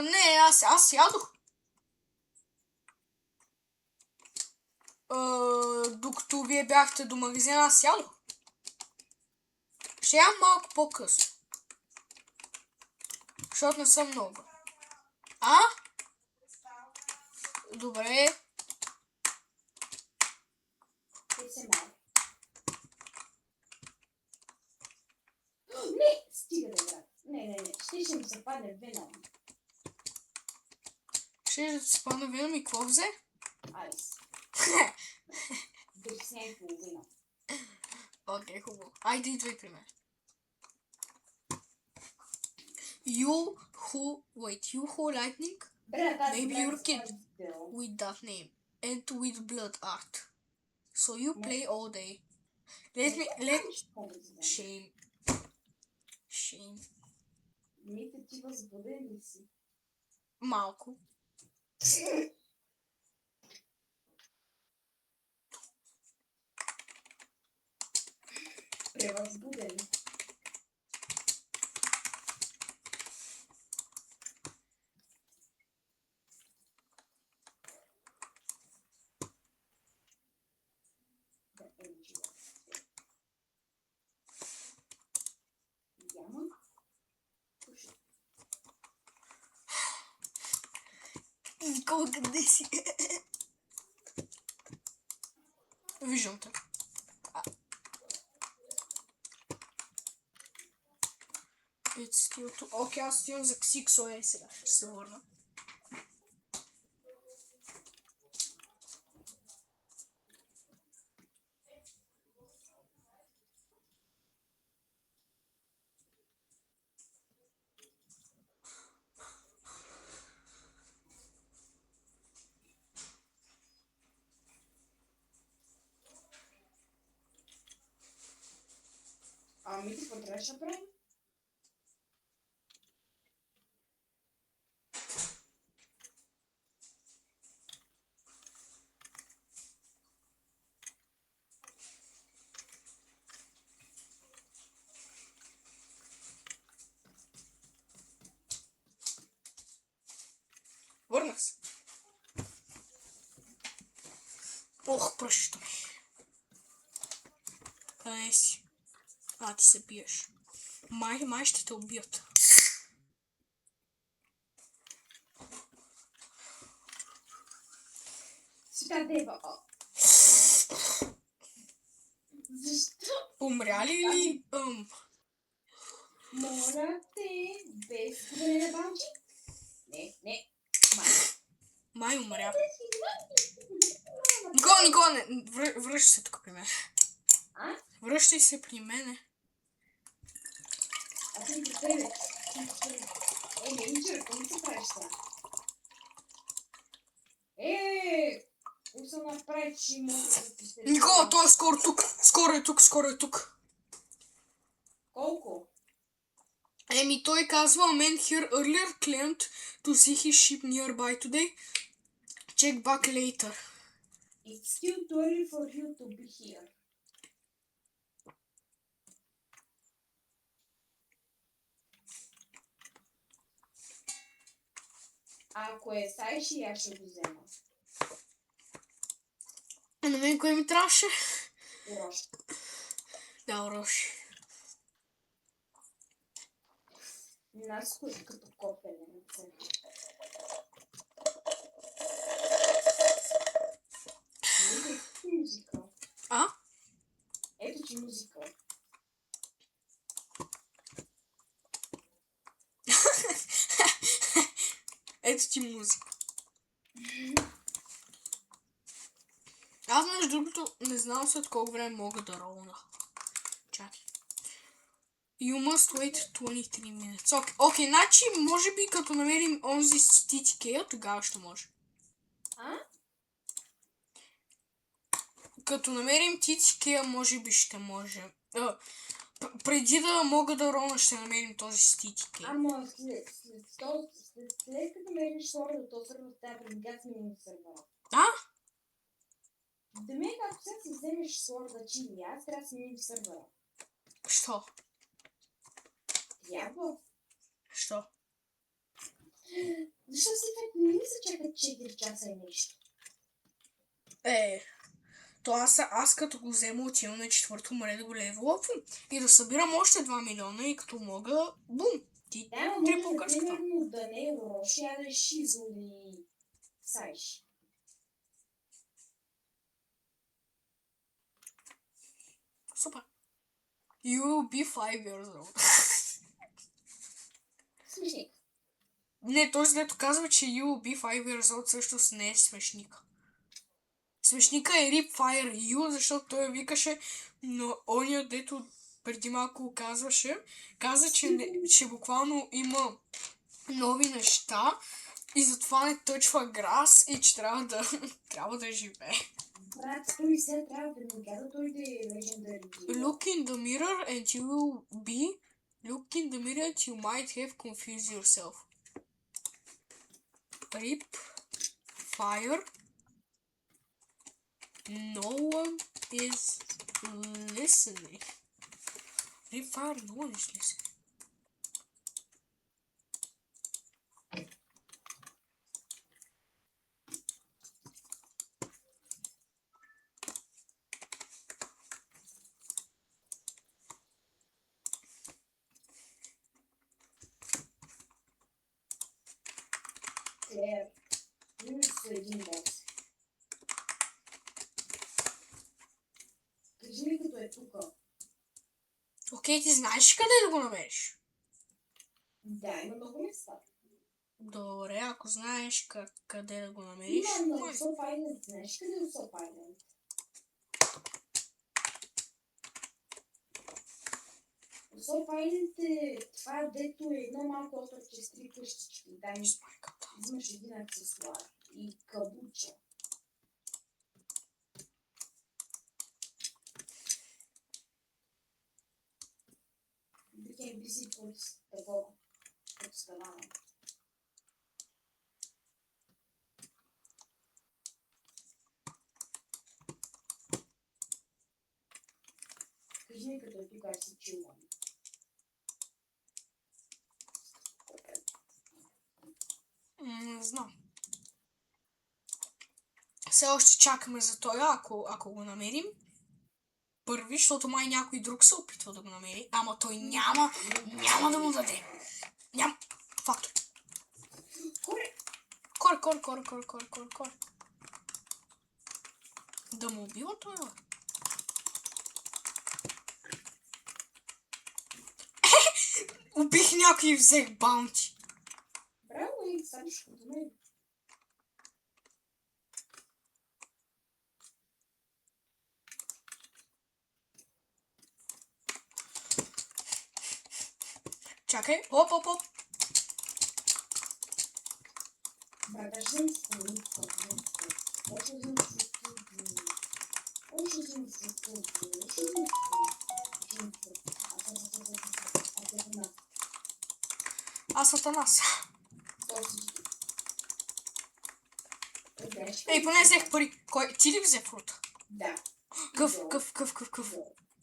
Не, аз ядох. Докато вие бяхте до магазина, аз ядох. Ще ям малко по-късно. Защото не съм много. Добре.
Те се малко. Не, стига да брат. Не. Ще ми се падне Веном.
Ще се падне Веном и какво взе?
Айс. Да си сняй половина.
Окей, хубаво. Айде, идвай при мен. You who lightning? Maybe you're kid with that name and with blood art. So you play all day. Shame.
Мите, ти възбуден ли си?
Малко.
Превъзбуден.
Никога къде си? Виждам те. It's still too... Окей, аз отивам за Xixo, сега ще се върна.
Ами ти какво трябваше да правим?
Върнах се. Ох, пръщото ми. Къде си? А, ти се биеш. Май ще те убият.
Света дева. Защо?
Умряли или...
Моля те, без губене на баунти? Не. Май.
Май умря. Никола, не. Връщай се тук при мен.
А?
Връщай се при мене.
Аз съм при тебе. Менеджер, какво ми се правиш сега? Какво се направи, че мога да пистолет?
Никола, той е скоро тук. Скоро е тук.
Колко?
Еми, той казва, man here earlier claimed to see his ship nearby today. Check back later.
It's still too early for you to be here. Ако е Сайши, аз ще го взема.
А на мен кое ми трябваше?
Урош.
Да, Ороши.
Нас ходи като копеленце. Ето ти музикал.
А?
Ето ти музикал.
Ето ти музика. Аз между другото не знам след колко време мога да ролна. Чакай. You must wait 23 minutes. Окей, значи може би като намерим онзи с TTK, тогава ще може.
А?
Като намерим TTK, може би ще може. Преди да мога да ролна, ще намерим този с TTK.
Ама след като намериш сорда, то сървър трябва да сменим сървъра.
А?
Да ме, ако сега си вземеш сорда чили, аз трябва да сменим сървъра.
Що?
Трябва.
Що?
Защо си пак не ми се чакат 4 часа и нещо?
То аз като го взема отивам на 4-то море да го левелъпвам и да събирам още 2 милиона и като мога, бум! Ти
Да, но
три
може
по-късно.
примерно да не е Уроши, а да е Шизо или Сайши.
Супер. You will be 5 years old.
Смешник.
Не, този дето казва, че you will be 5 years old всъщност не е смешника. Смешника е Rip Fire You, защото той викаше, но ония дето преди малко казваше, каза, че буквално има нови неща и затова не тъчва грас и че трябва да живее.
Брат, той сега трябва да ми каза, той да е легендари.
Look in the mirror and you will be. Look in the mirror and you might have confused yourself. Rip Fire. No one is listening. Rip Fire, no one is listening.
Клер, минус един бос. Кажи ми като е тука.
Окей, ти знаеш къде да го намериш?
Да, има много места.
Добре, ако знаеш къде да го намериш.
Има на
май.
Усоп Айленд. Знаеш къде е Усоп Айленд? Усоп Айленд е това, дето е едно малко островче с 3 къщички. Там
Майката.
взимаш един аксесуар и кабуча. Became busy под такова. Под ставана. Кажи ми като тук аз си чувам.
Не знам. Все още чакаме за той, ако го намерим. Първи, защото май някой друг се опитва да го намери. Ама той няма да му даде. Няма. Фактор. Коре. Да му убива той, бе. Убих някой и взех баунти.
Браво, и садиш като мен.
Чакай. Оп.
Багажен столица.
Аз Атанас. Ей, поне взех пари. Кой? Ти ли взе фрута?
Да.
Къв.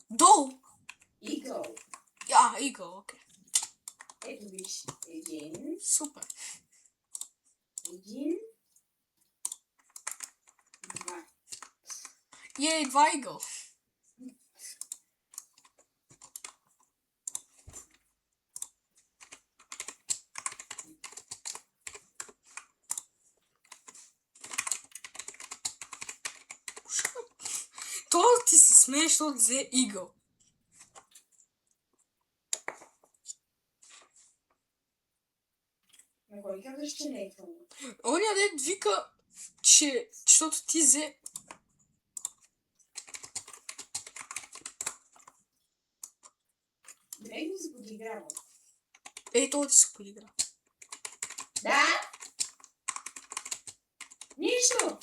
Долу.
Игъл.
Игъл, окей.
Ето виж. Един.
Супер.
Един. Два.
Ей, 2 игъл. То ти се смееш, защото взе игъл.
На кой казваш, че не е това?
Оня дед вика, че защото ти взе...
Добре ми се подиграва.
Ей, то ти се подигра.
Да! Нищо!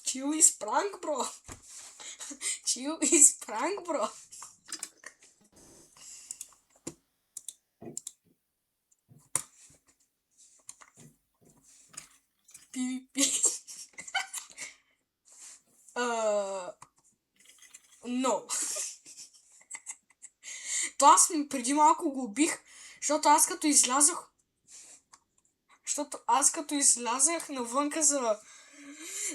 Chill is prank, bro. Chill is prank, bro. PvP. No. То аз преди малко го убих, защото аз като излязах навънка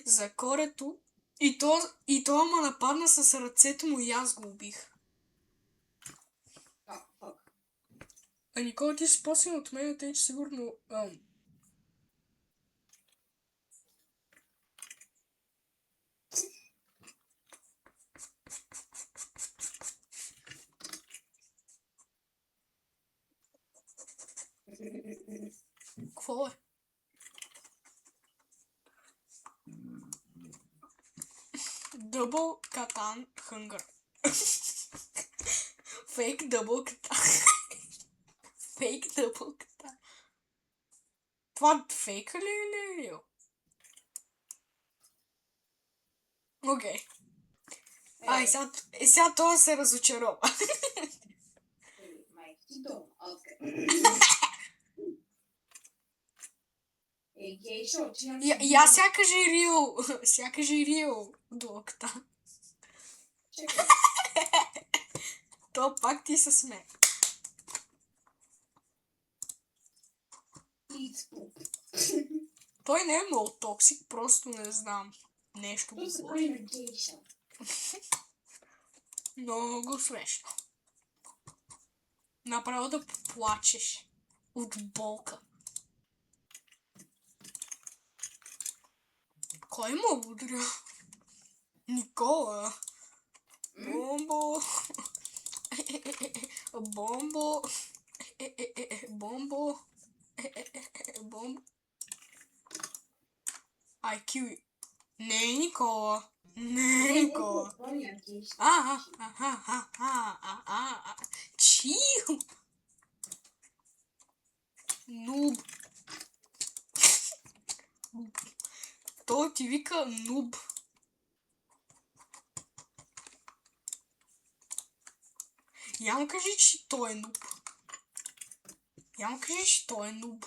за корето и то ма нападна с ръцето му и аз го убих. А Никола, ти си по-силен от мен, тъй че сигурно... Какво е? Double Catan Hunger. Fake Double Catan. Fake Double Catan. Това фейка ли е реал? Окей. Ай, сега това се разочарова.
Майка ти дома. Откъде? Гейшо, че нямаш...
И аз сега кажи реал блоката.
Чакай.
То пак ти се сме. Той не е много токсик, просто не знам. Нещо го
Тут се
говори.
прави на гейша.
Много смешно. Направо да плачеш от болка. Кой му удря? Никола. Бомбо. Бомбо. Бомбо. Бомбо. IQ. Не, Никола. Не, Никола. Чиху. Нуб. Той ти вика нуб. Я му кажи, че той е нуб. Я му кажи, че той е нуб.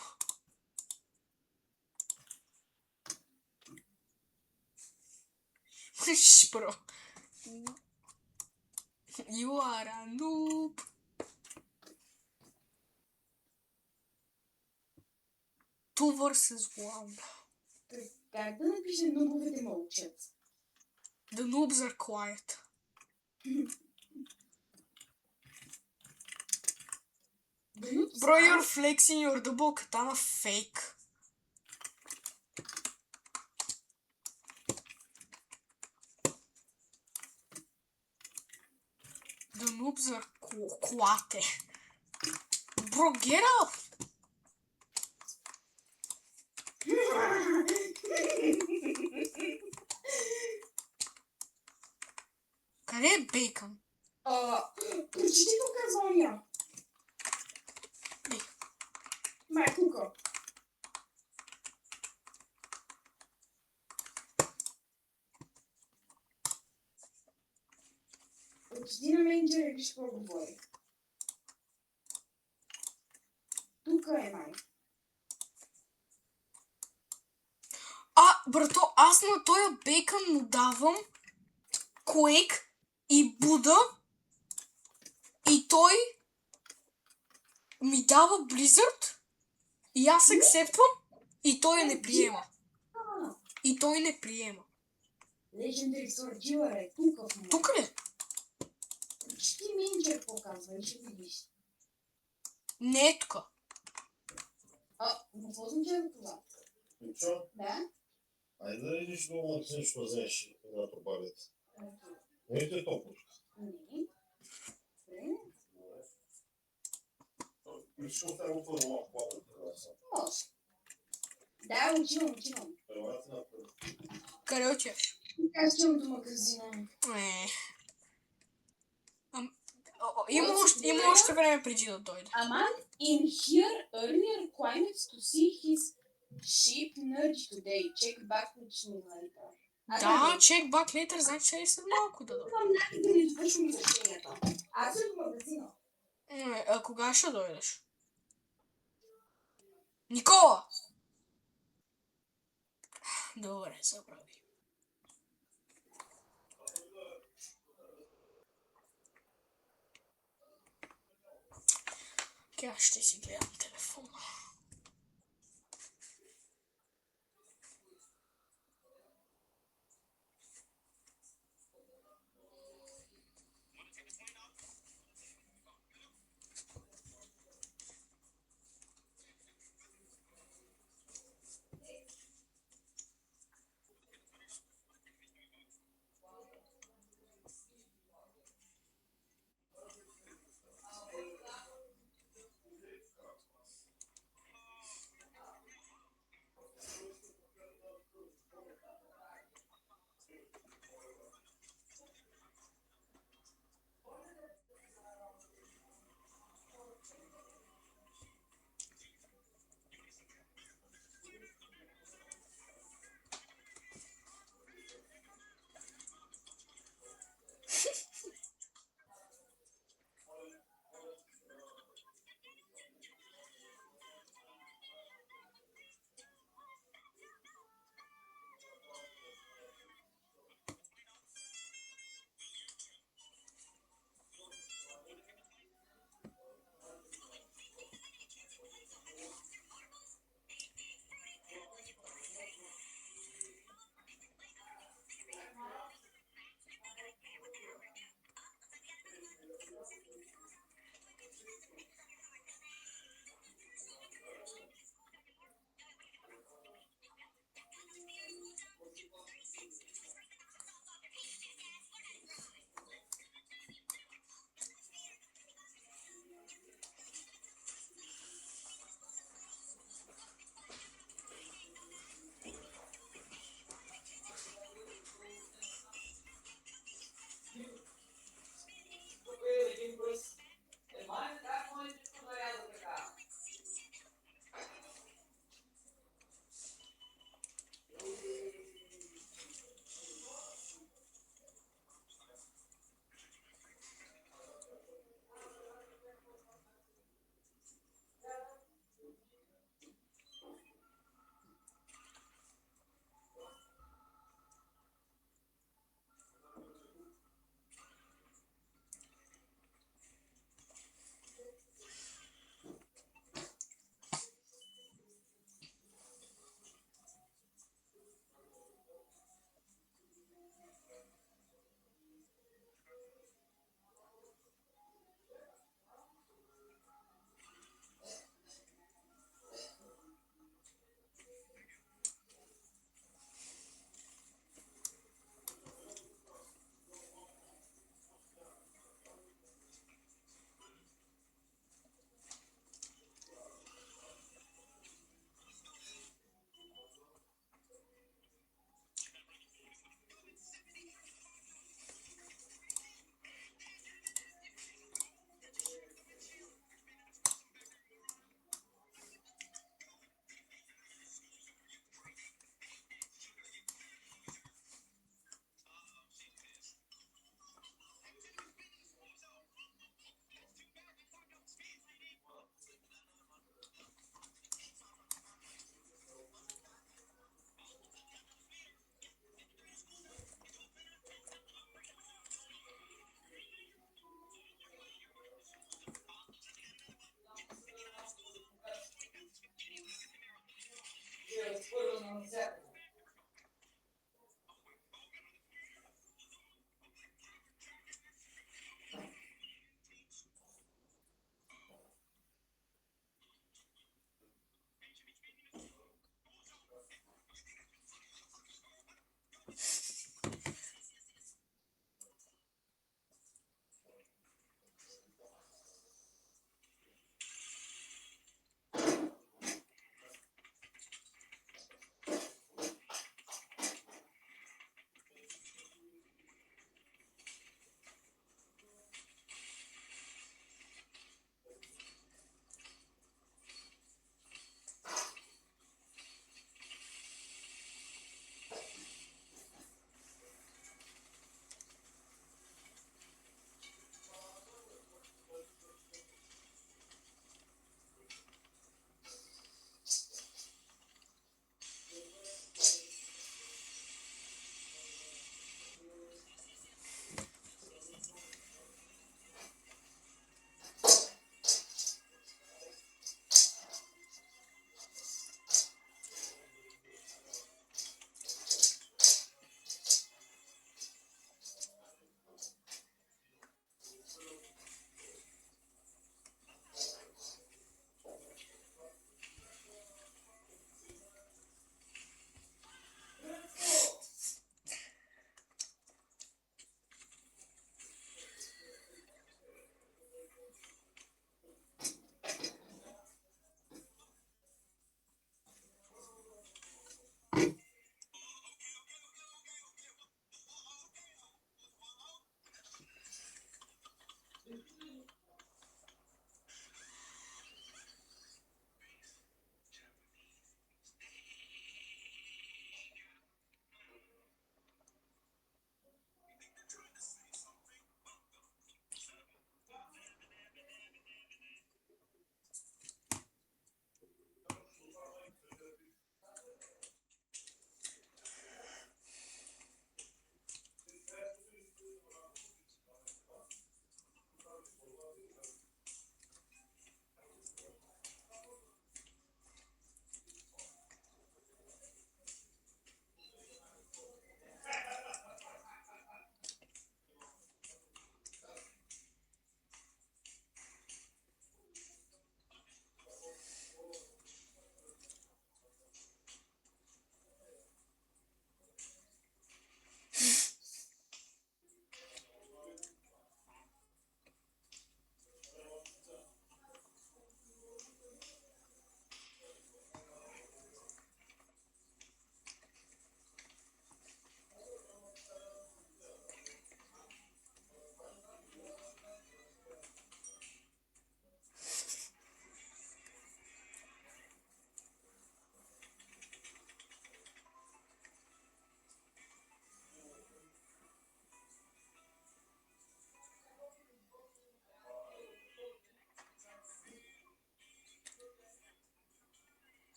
Бро. You are a noob. Two versus one.
Как да напише нубовете мълчат?
The noobs are quiet. Bro, you're flexing your double katana fake. The noobs are quiet. Bro, get up! Къде е Бейкън?
Прочети тук зоня. Май, тук. Отиди на менеджера и виж какво говори. Тук е, май.
Брато, аз на този Бейкън му давам Quake и Буда и той ми дава Blizzard и аз акцептвам и той не приема. И той не приема.
Legendary Sword Dealer е тук в момента.
Тук ли?
Прочети менеджер показва и ще видиш.
Не е тук.
Какво означава това?
Ничего.
Да?
Айде да видиш много нещо знаеш, когато бавят. Не е толкова.
Не.
Лично в него това малко бавят.
Може. Да, учивам.
Елате напред.
Къде отиваш?
Аз отивам до магазина.
Има още време преди да дойде.
A man in here earlier climbed to see his sheep nudge today. Check back with me later.
Да, чек бак летър, значи че след малко да дойде.
Имам някъде да не извършвам изречението. Аз съм в магазина.
А кога ще дойдеш? Никола! Добре, забрави. Аз ще си гледам телефона.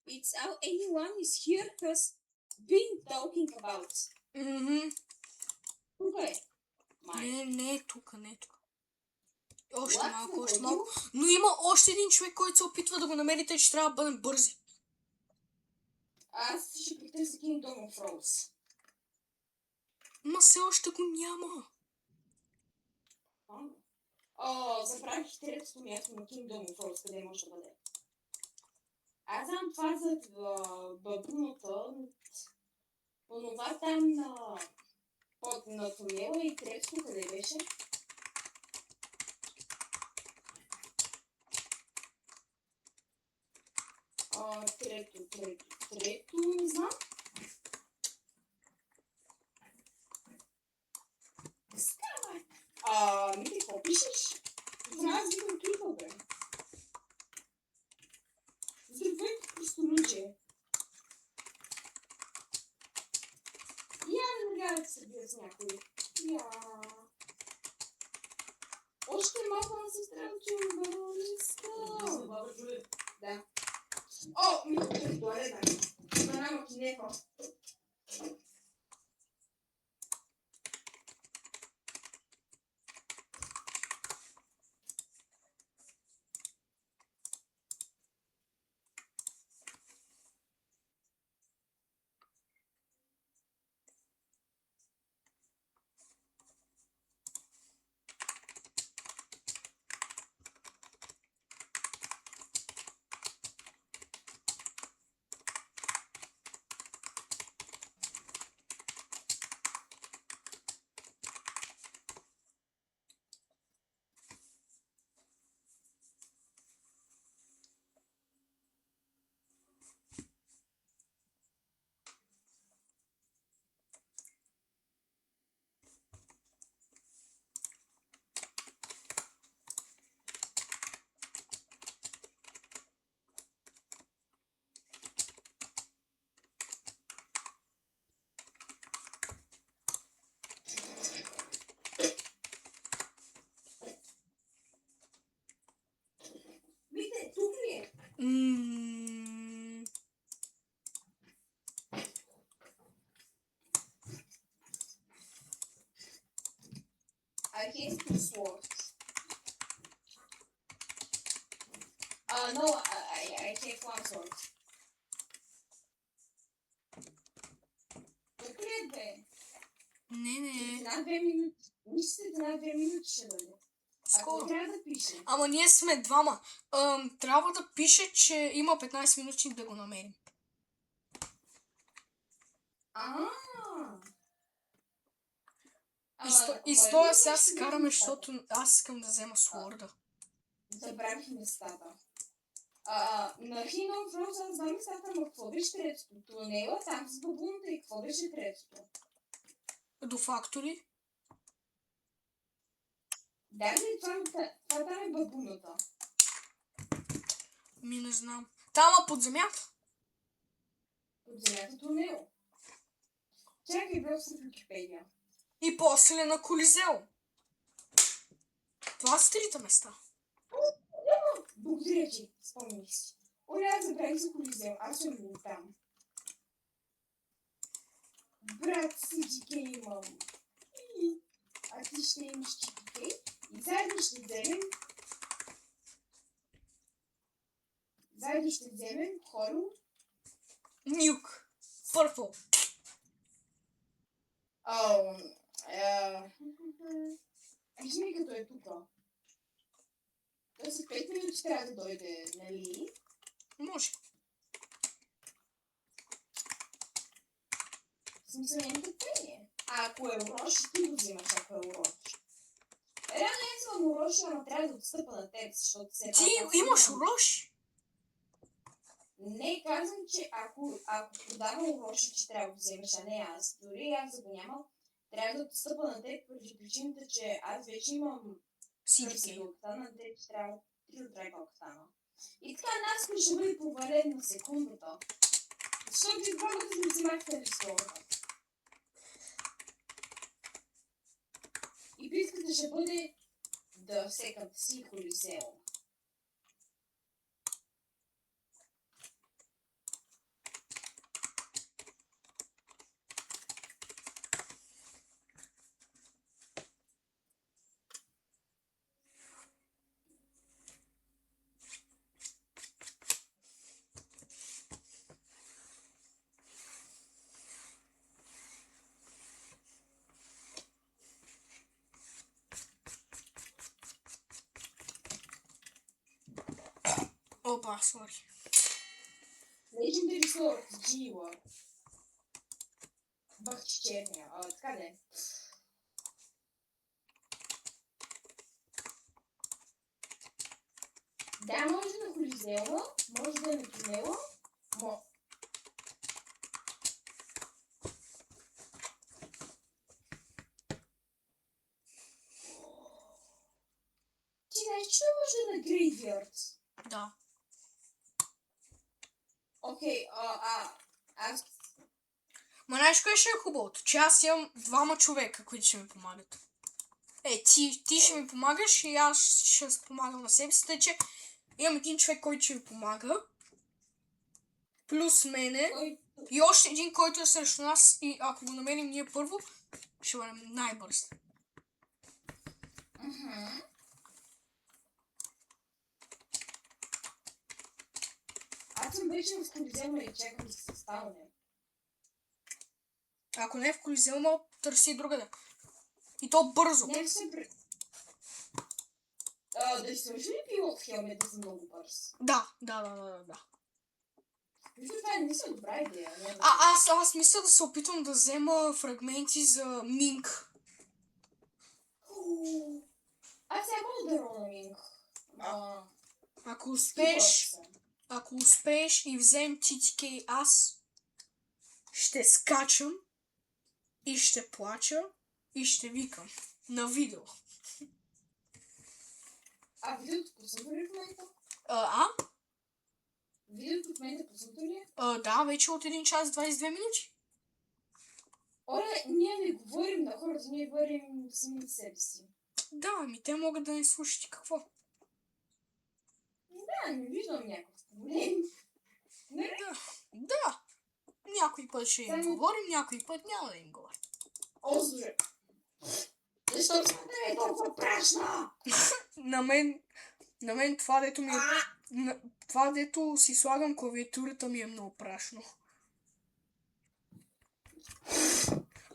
It's how anyone is here has been talking about.
Мгм.
Тук е. Май.
Не е тук, не е тук. Още
What?
малко, още
Находил?
малко. Но има още един човек, който се опитва да го намерите, че трябва да бъдем бързи.
Аз ще потърся Kingdom of Rose.
Ма все още го няма.
О, забравих третото място на Kingdom of Rose, къде може да бъде. Аз знам това за бабуната, онова там на тунела и третото къде беше. Трето, не знам. Ставай! Мите, какво пишеш? Аз викам клипа, бе. Здравей, простолюдие. Я да се бия с някой. Още малко на сестра, че ме Да. О, ми е туалета. Нарамо кинеко. Вите, тук ли е? I hate two swords. No, I hate one sword. Тук ли е, бе?
Не.
Една 2 минути. Мисля, една 2 минути ще бъде.
Скоро.
Ако трябва да пише.
Ама ние сме двама. Трябва да пише, че има 15 минути да го намерим. И с това сега се караме, защото аз искам да взема сворда.
Забравих местата. На Kingdom of Rose аз знам местата, но какво беше третото? Тунела, там с бабуната и какво беше третото?
До фактори.
Даже това там е бабуната.
Не знам. Там под земята.
Под земята тунел. Чакай, бе, в Википедия.
И после на Колизео. Това са трите места.
Благодаря ти, спомних си. Оля, аз забравих за Колизео, аз съм бил там. Брат, всички имам. А ти ще имаш чипикей и заедно ще вземем хоро.
Нюк. Пърпъл.
Кажи ми като е тук. Той си 5 минути трябва да дойде, нали?
Може.
В смисъл няма търпение. Ако е урош, ти го взимаш, ако е урош. Реално не съм урош, ама трябва да отстъпа на теб, защото се...
Ти имаш урош?
Не, казвам, че ако продава уроши, че трябва да го вземеш, а не аз. Дори аз да го нямам, трябва да отстъпа на теб, поради причината, че аз вече имам
Сидики.
на теб, че трябва 3 драйва октана. И така, нас ще бъде повален на секундата. Защото и двамата сме взимахте рестората. И битката ще бъде да секам си Колизео.
Опа, сори.
Legendary Sword, Джила. Бах, че черния. Така де. Да, може да Колизеума, може да е на тунела, Ти знаеш, че може да е на Graveyard?
Да.
Окей, аз...
Ма знаеш кое ще е хубавото? Че аз имам двама човека, които ще ми помагат. Ти ще ми помагаш и аз ще се помагам на себе си, тъй че имам един човек, който ще ми помага. Плюс мене. И още един, който е срещу нас. И ако го намерим ние първо, ще бъдем най-бърз.
Аз съм вече в Колизеума и чакам да се ставаме.
Ако не е в Колизеума, търси другаде. И то бързо.
Не се да свържи ли пилот хелмета за много бърз?
Да.
Мисля, това не са добра идея.
Аз мисля да се опитвам да взема фрагменти за Минк.
Аз сега мога да роля Минк.
Ако успееш и взем TTK аз, ще скачам и ще плача и ще викам на видео.
Видеото пуснато ли в момента? Видеото в момента пуснато ли е?
Да, вече от 1 час 22 минути.
Оре, ние не говорим на хората, ние говорим сами себе си.
Да, те могат да не слушат и какво.
Да, не виждам някакъв проблем.
Да. Някой път ще им говорим, някой път няма да им говорим.
Слушай. Защо смята е толкова прашна?
На мен това, дето ми е... Това, дето си слагам клавиатурата, ми е много прашно.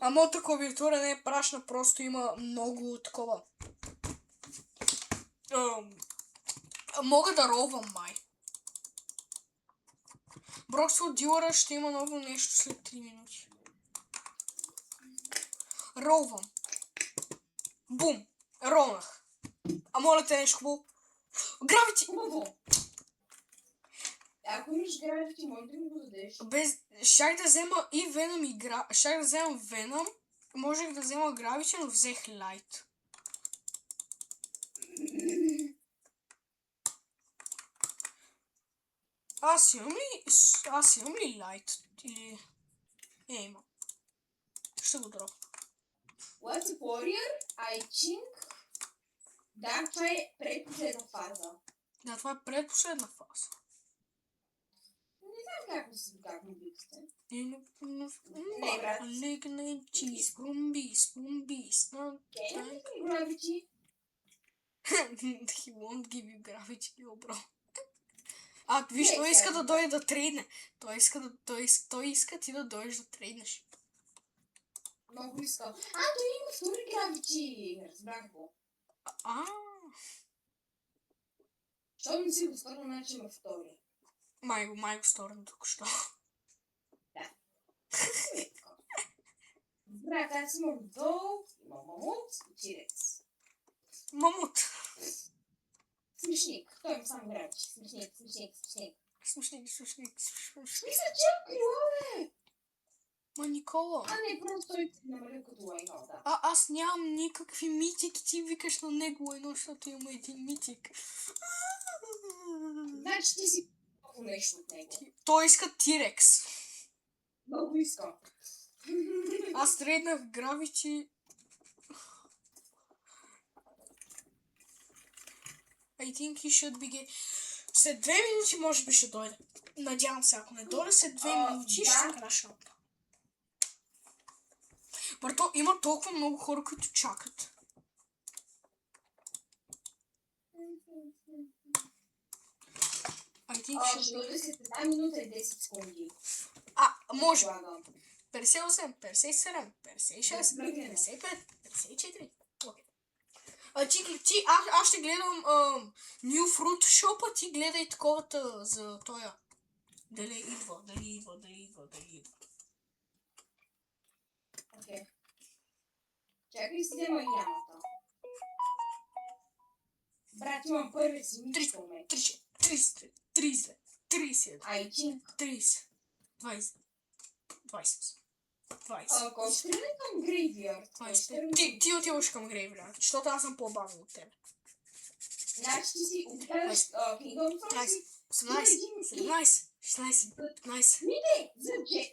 А моята клавиатура не е прашна, просто има много такова. Мога да ролвам, май. Броксфорд дилъра ще има ново нещо след 3 минути. Ролвам. Бум! Ролнах. Моля те нещо хубаво. Гравити!
Хубаво. Ако имаш гравити, може да ми го дадеш.
Щях да взема и Веном и щях да взема Веном. Можех да взема гравити, но взех Лайт. Аз имам ли Лайт? Или... имам. Ще го дропна.
What's a warrior? I think... Да, това е предпоследна фаза.
Да, това е предпоследна фаза.
Не знам как му бихте.
Не, брат. Чиз, бомбис.
Can you give me gravity?
He won't give you gravity, yo, bro. Виж, той иска да дойде да трейдне. Той иска ти да дойдеш да трейднеш.
Много искам. Той има втори гравити. Разбрах го. Що не си го скоро, значи има втори.
Май го сторим току-що.
Да. Брат, аз имам вълк, имам мамут и тирец.
Мамут.
Смешник. Той има само гравити. Смешник.
Смешник.
Мисля, че е крило,
Ма, Никола.
Не, просто той намалил като лайно, да.
Аз нямам никакви митики, ти викаш на него лайно, защото има един митик.
Значи ти си нещо от него.
Той иска Тирекс.
Много искам.
Аз трейднах гравити. I think he should be... След 2 минути може би ще дойде. Надявам се, ако не дойде след 2 минути, ще крашна. Брато, има толкова много хора, които чакат.
Ще дойде след 1 минута и 10 секунди.
Може. 58, 57, 56, 55, 54. Окей. Аз ще гледам New Fruit Shop, а ти гледай таковата за тоя. Дали идва.
Окей. Чакай си взема ямата. Брат, имам първи си мичка у мен.
30, 31,
Ай, ти.
30, 20, 20, 20.
Ако ще тръгне към грейвярд.
25. Ти отиваш към Грейвлянд, защото аз съм по-бавен от теб.
Значи ти си огледаш Kingdom Hearts.
18, 17, 16, 15.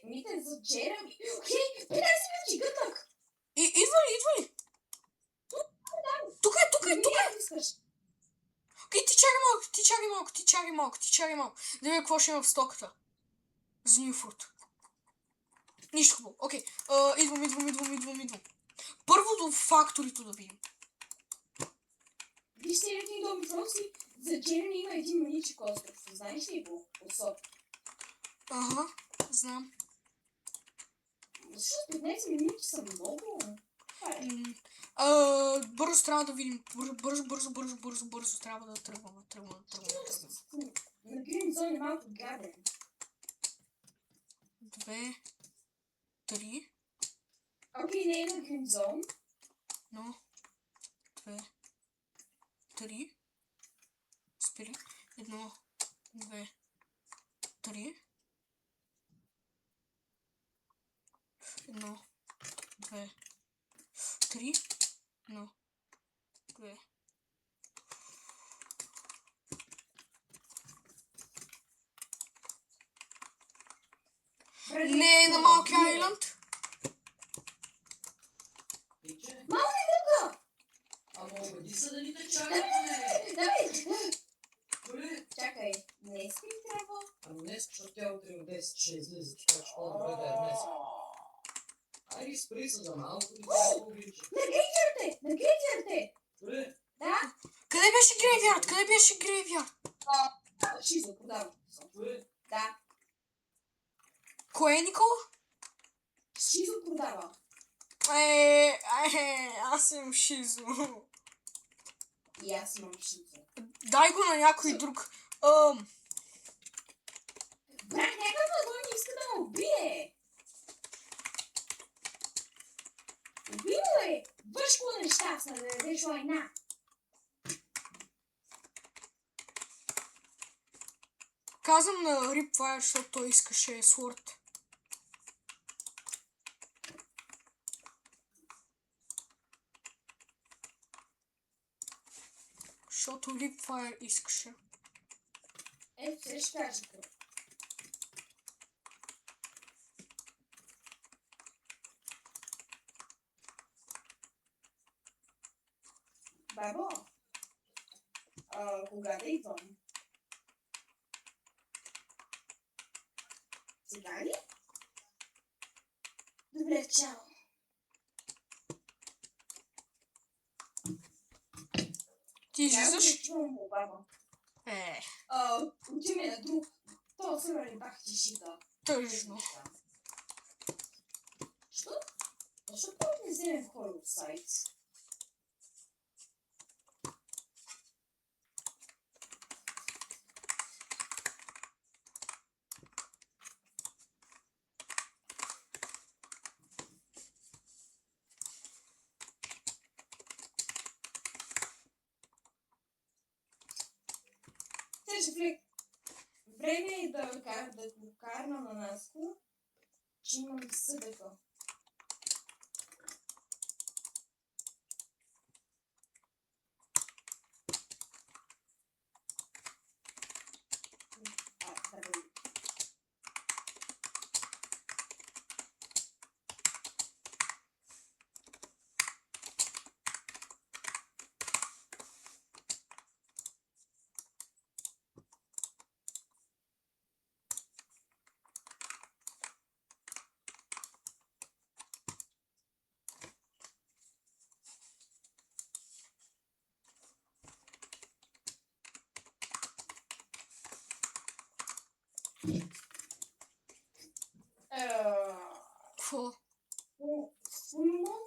Мите за Джереми. Окей, 15 минути гътък.
Идва ли? Тук е.
Не искаш.
Окей, ти чакай малко. Да видя какво ще има в стоката. За New Fruit. Нищо хубаво. Окей, идвам. Първо до факторито да видим.
Вижте ли Kingdom Hearts? За Джереми има един маничък остров. Знаеш ли го? Особ.
Ага, знам.
Защото 15 минути са много.
Бързо трябва да видим. Бързо трябва да тръгваме.
На Green Zone е малко гаден.
2, 3,
Окей, не е на Green Zone.
1, 2, 3. Спери. 1, 2, 3. 1, 2, 3. 1, 2. Не е на малкия айланд.
Малко е друга!
Ама убеди се да ни те чакаме.
Давай!
Добре.
Чакай, днес ли трябва?
Ами днес, защото тя утре в 10 ще излиза, така че по-добре да е днес. Айде спри се за малко и да се обича.
На грейвярд!
Добре.
Да?
Къде беше грейвярд?
Шизо, продавам.
Добре.
Да.
Кое е, Никола?
Шизо продава.
Аз съм Шизо.
И аз имам шизо.
Дай го на някой друг.
Брат, някакъв надлой не иска да ме убие. Убива е. Върш по нещастна да дадеш война.
Казвам на Ripfire, защото той искаше Sword. Защото Ripfire искаше.
Ето, сега ще кажа. Бабо, кога да идвам? Сега ли? Добре, чао.
Ти излизаш?
Чувам го, баба. Отиваме на друг. То сервер не бах ти шига.
Тъжно.
Що? Защо първо не вземем хора от сайт? Време е да го карна на Наско, че имам съдъка.
Какво?
Фулмон?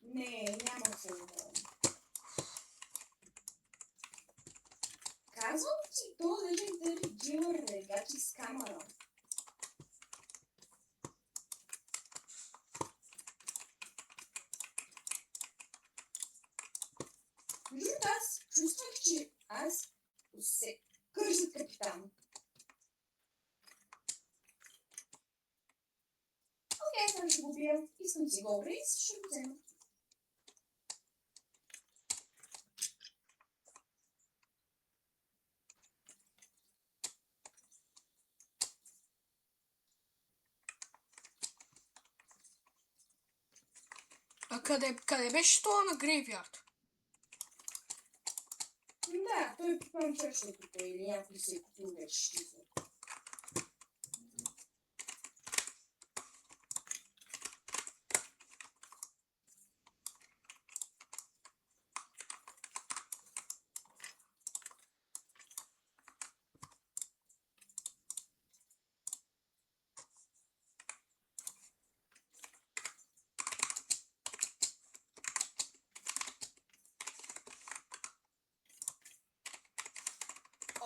Не, няма фулмон. аз чувствах, че аз се кържат капитан. Окей, сега ще го бия. Искам си го рейс, ще го взема.
А къде беше това на Грейвярд?
Да, той припам чашата или някой се е купил вече. ще се.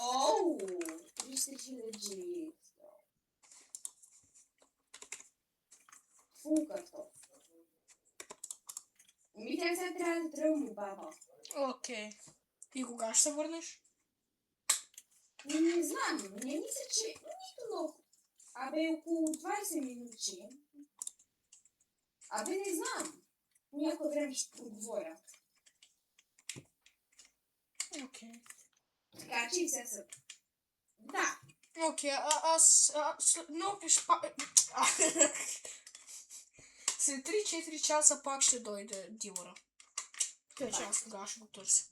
Оу, 300 хиляди. Фул картоф. Ми тя сега трябва да тръгваме, баба.
Окей. И кога ще се върнеш?
Не знам, не мисля, че нито много. Абе, около 20 минути. Абе, не знам. Някое време ще проговоря.
Окей.
Така че и сега са... Да.
Окей, но след 3-4 часа пак ще дойде дилъра. Те че аз тогава ще го търся.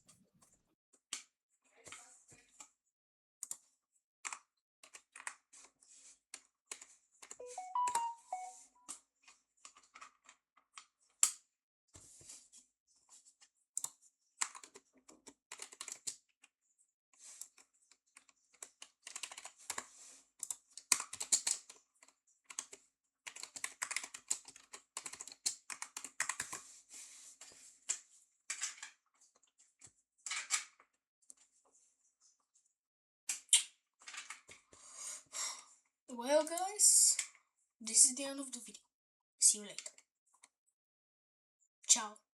Well guys, this is the end of the video. See you later. Ciao.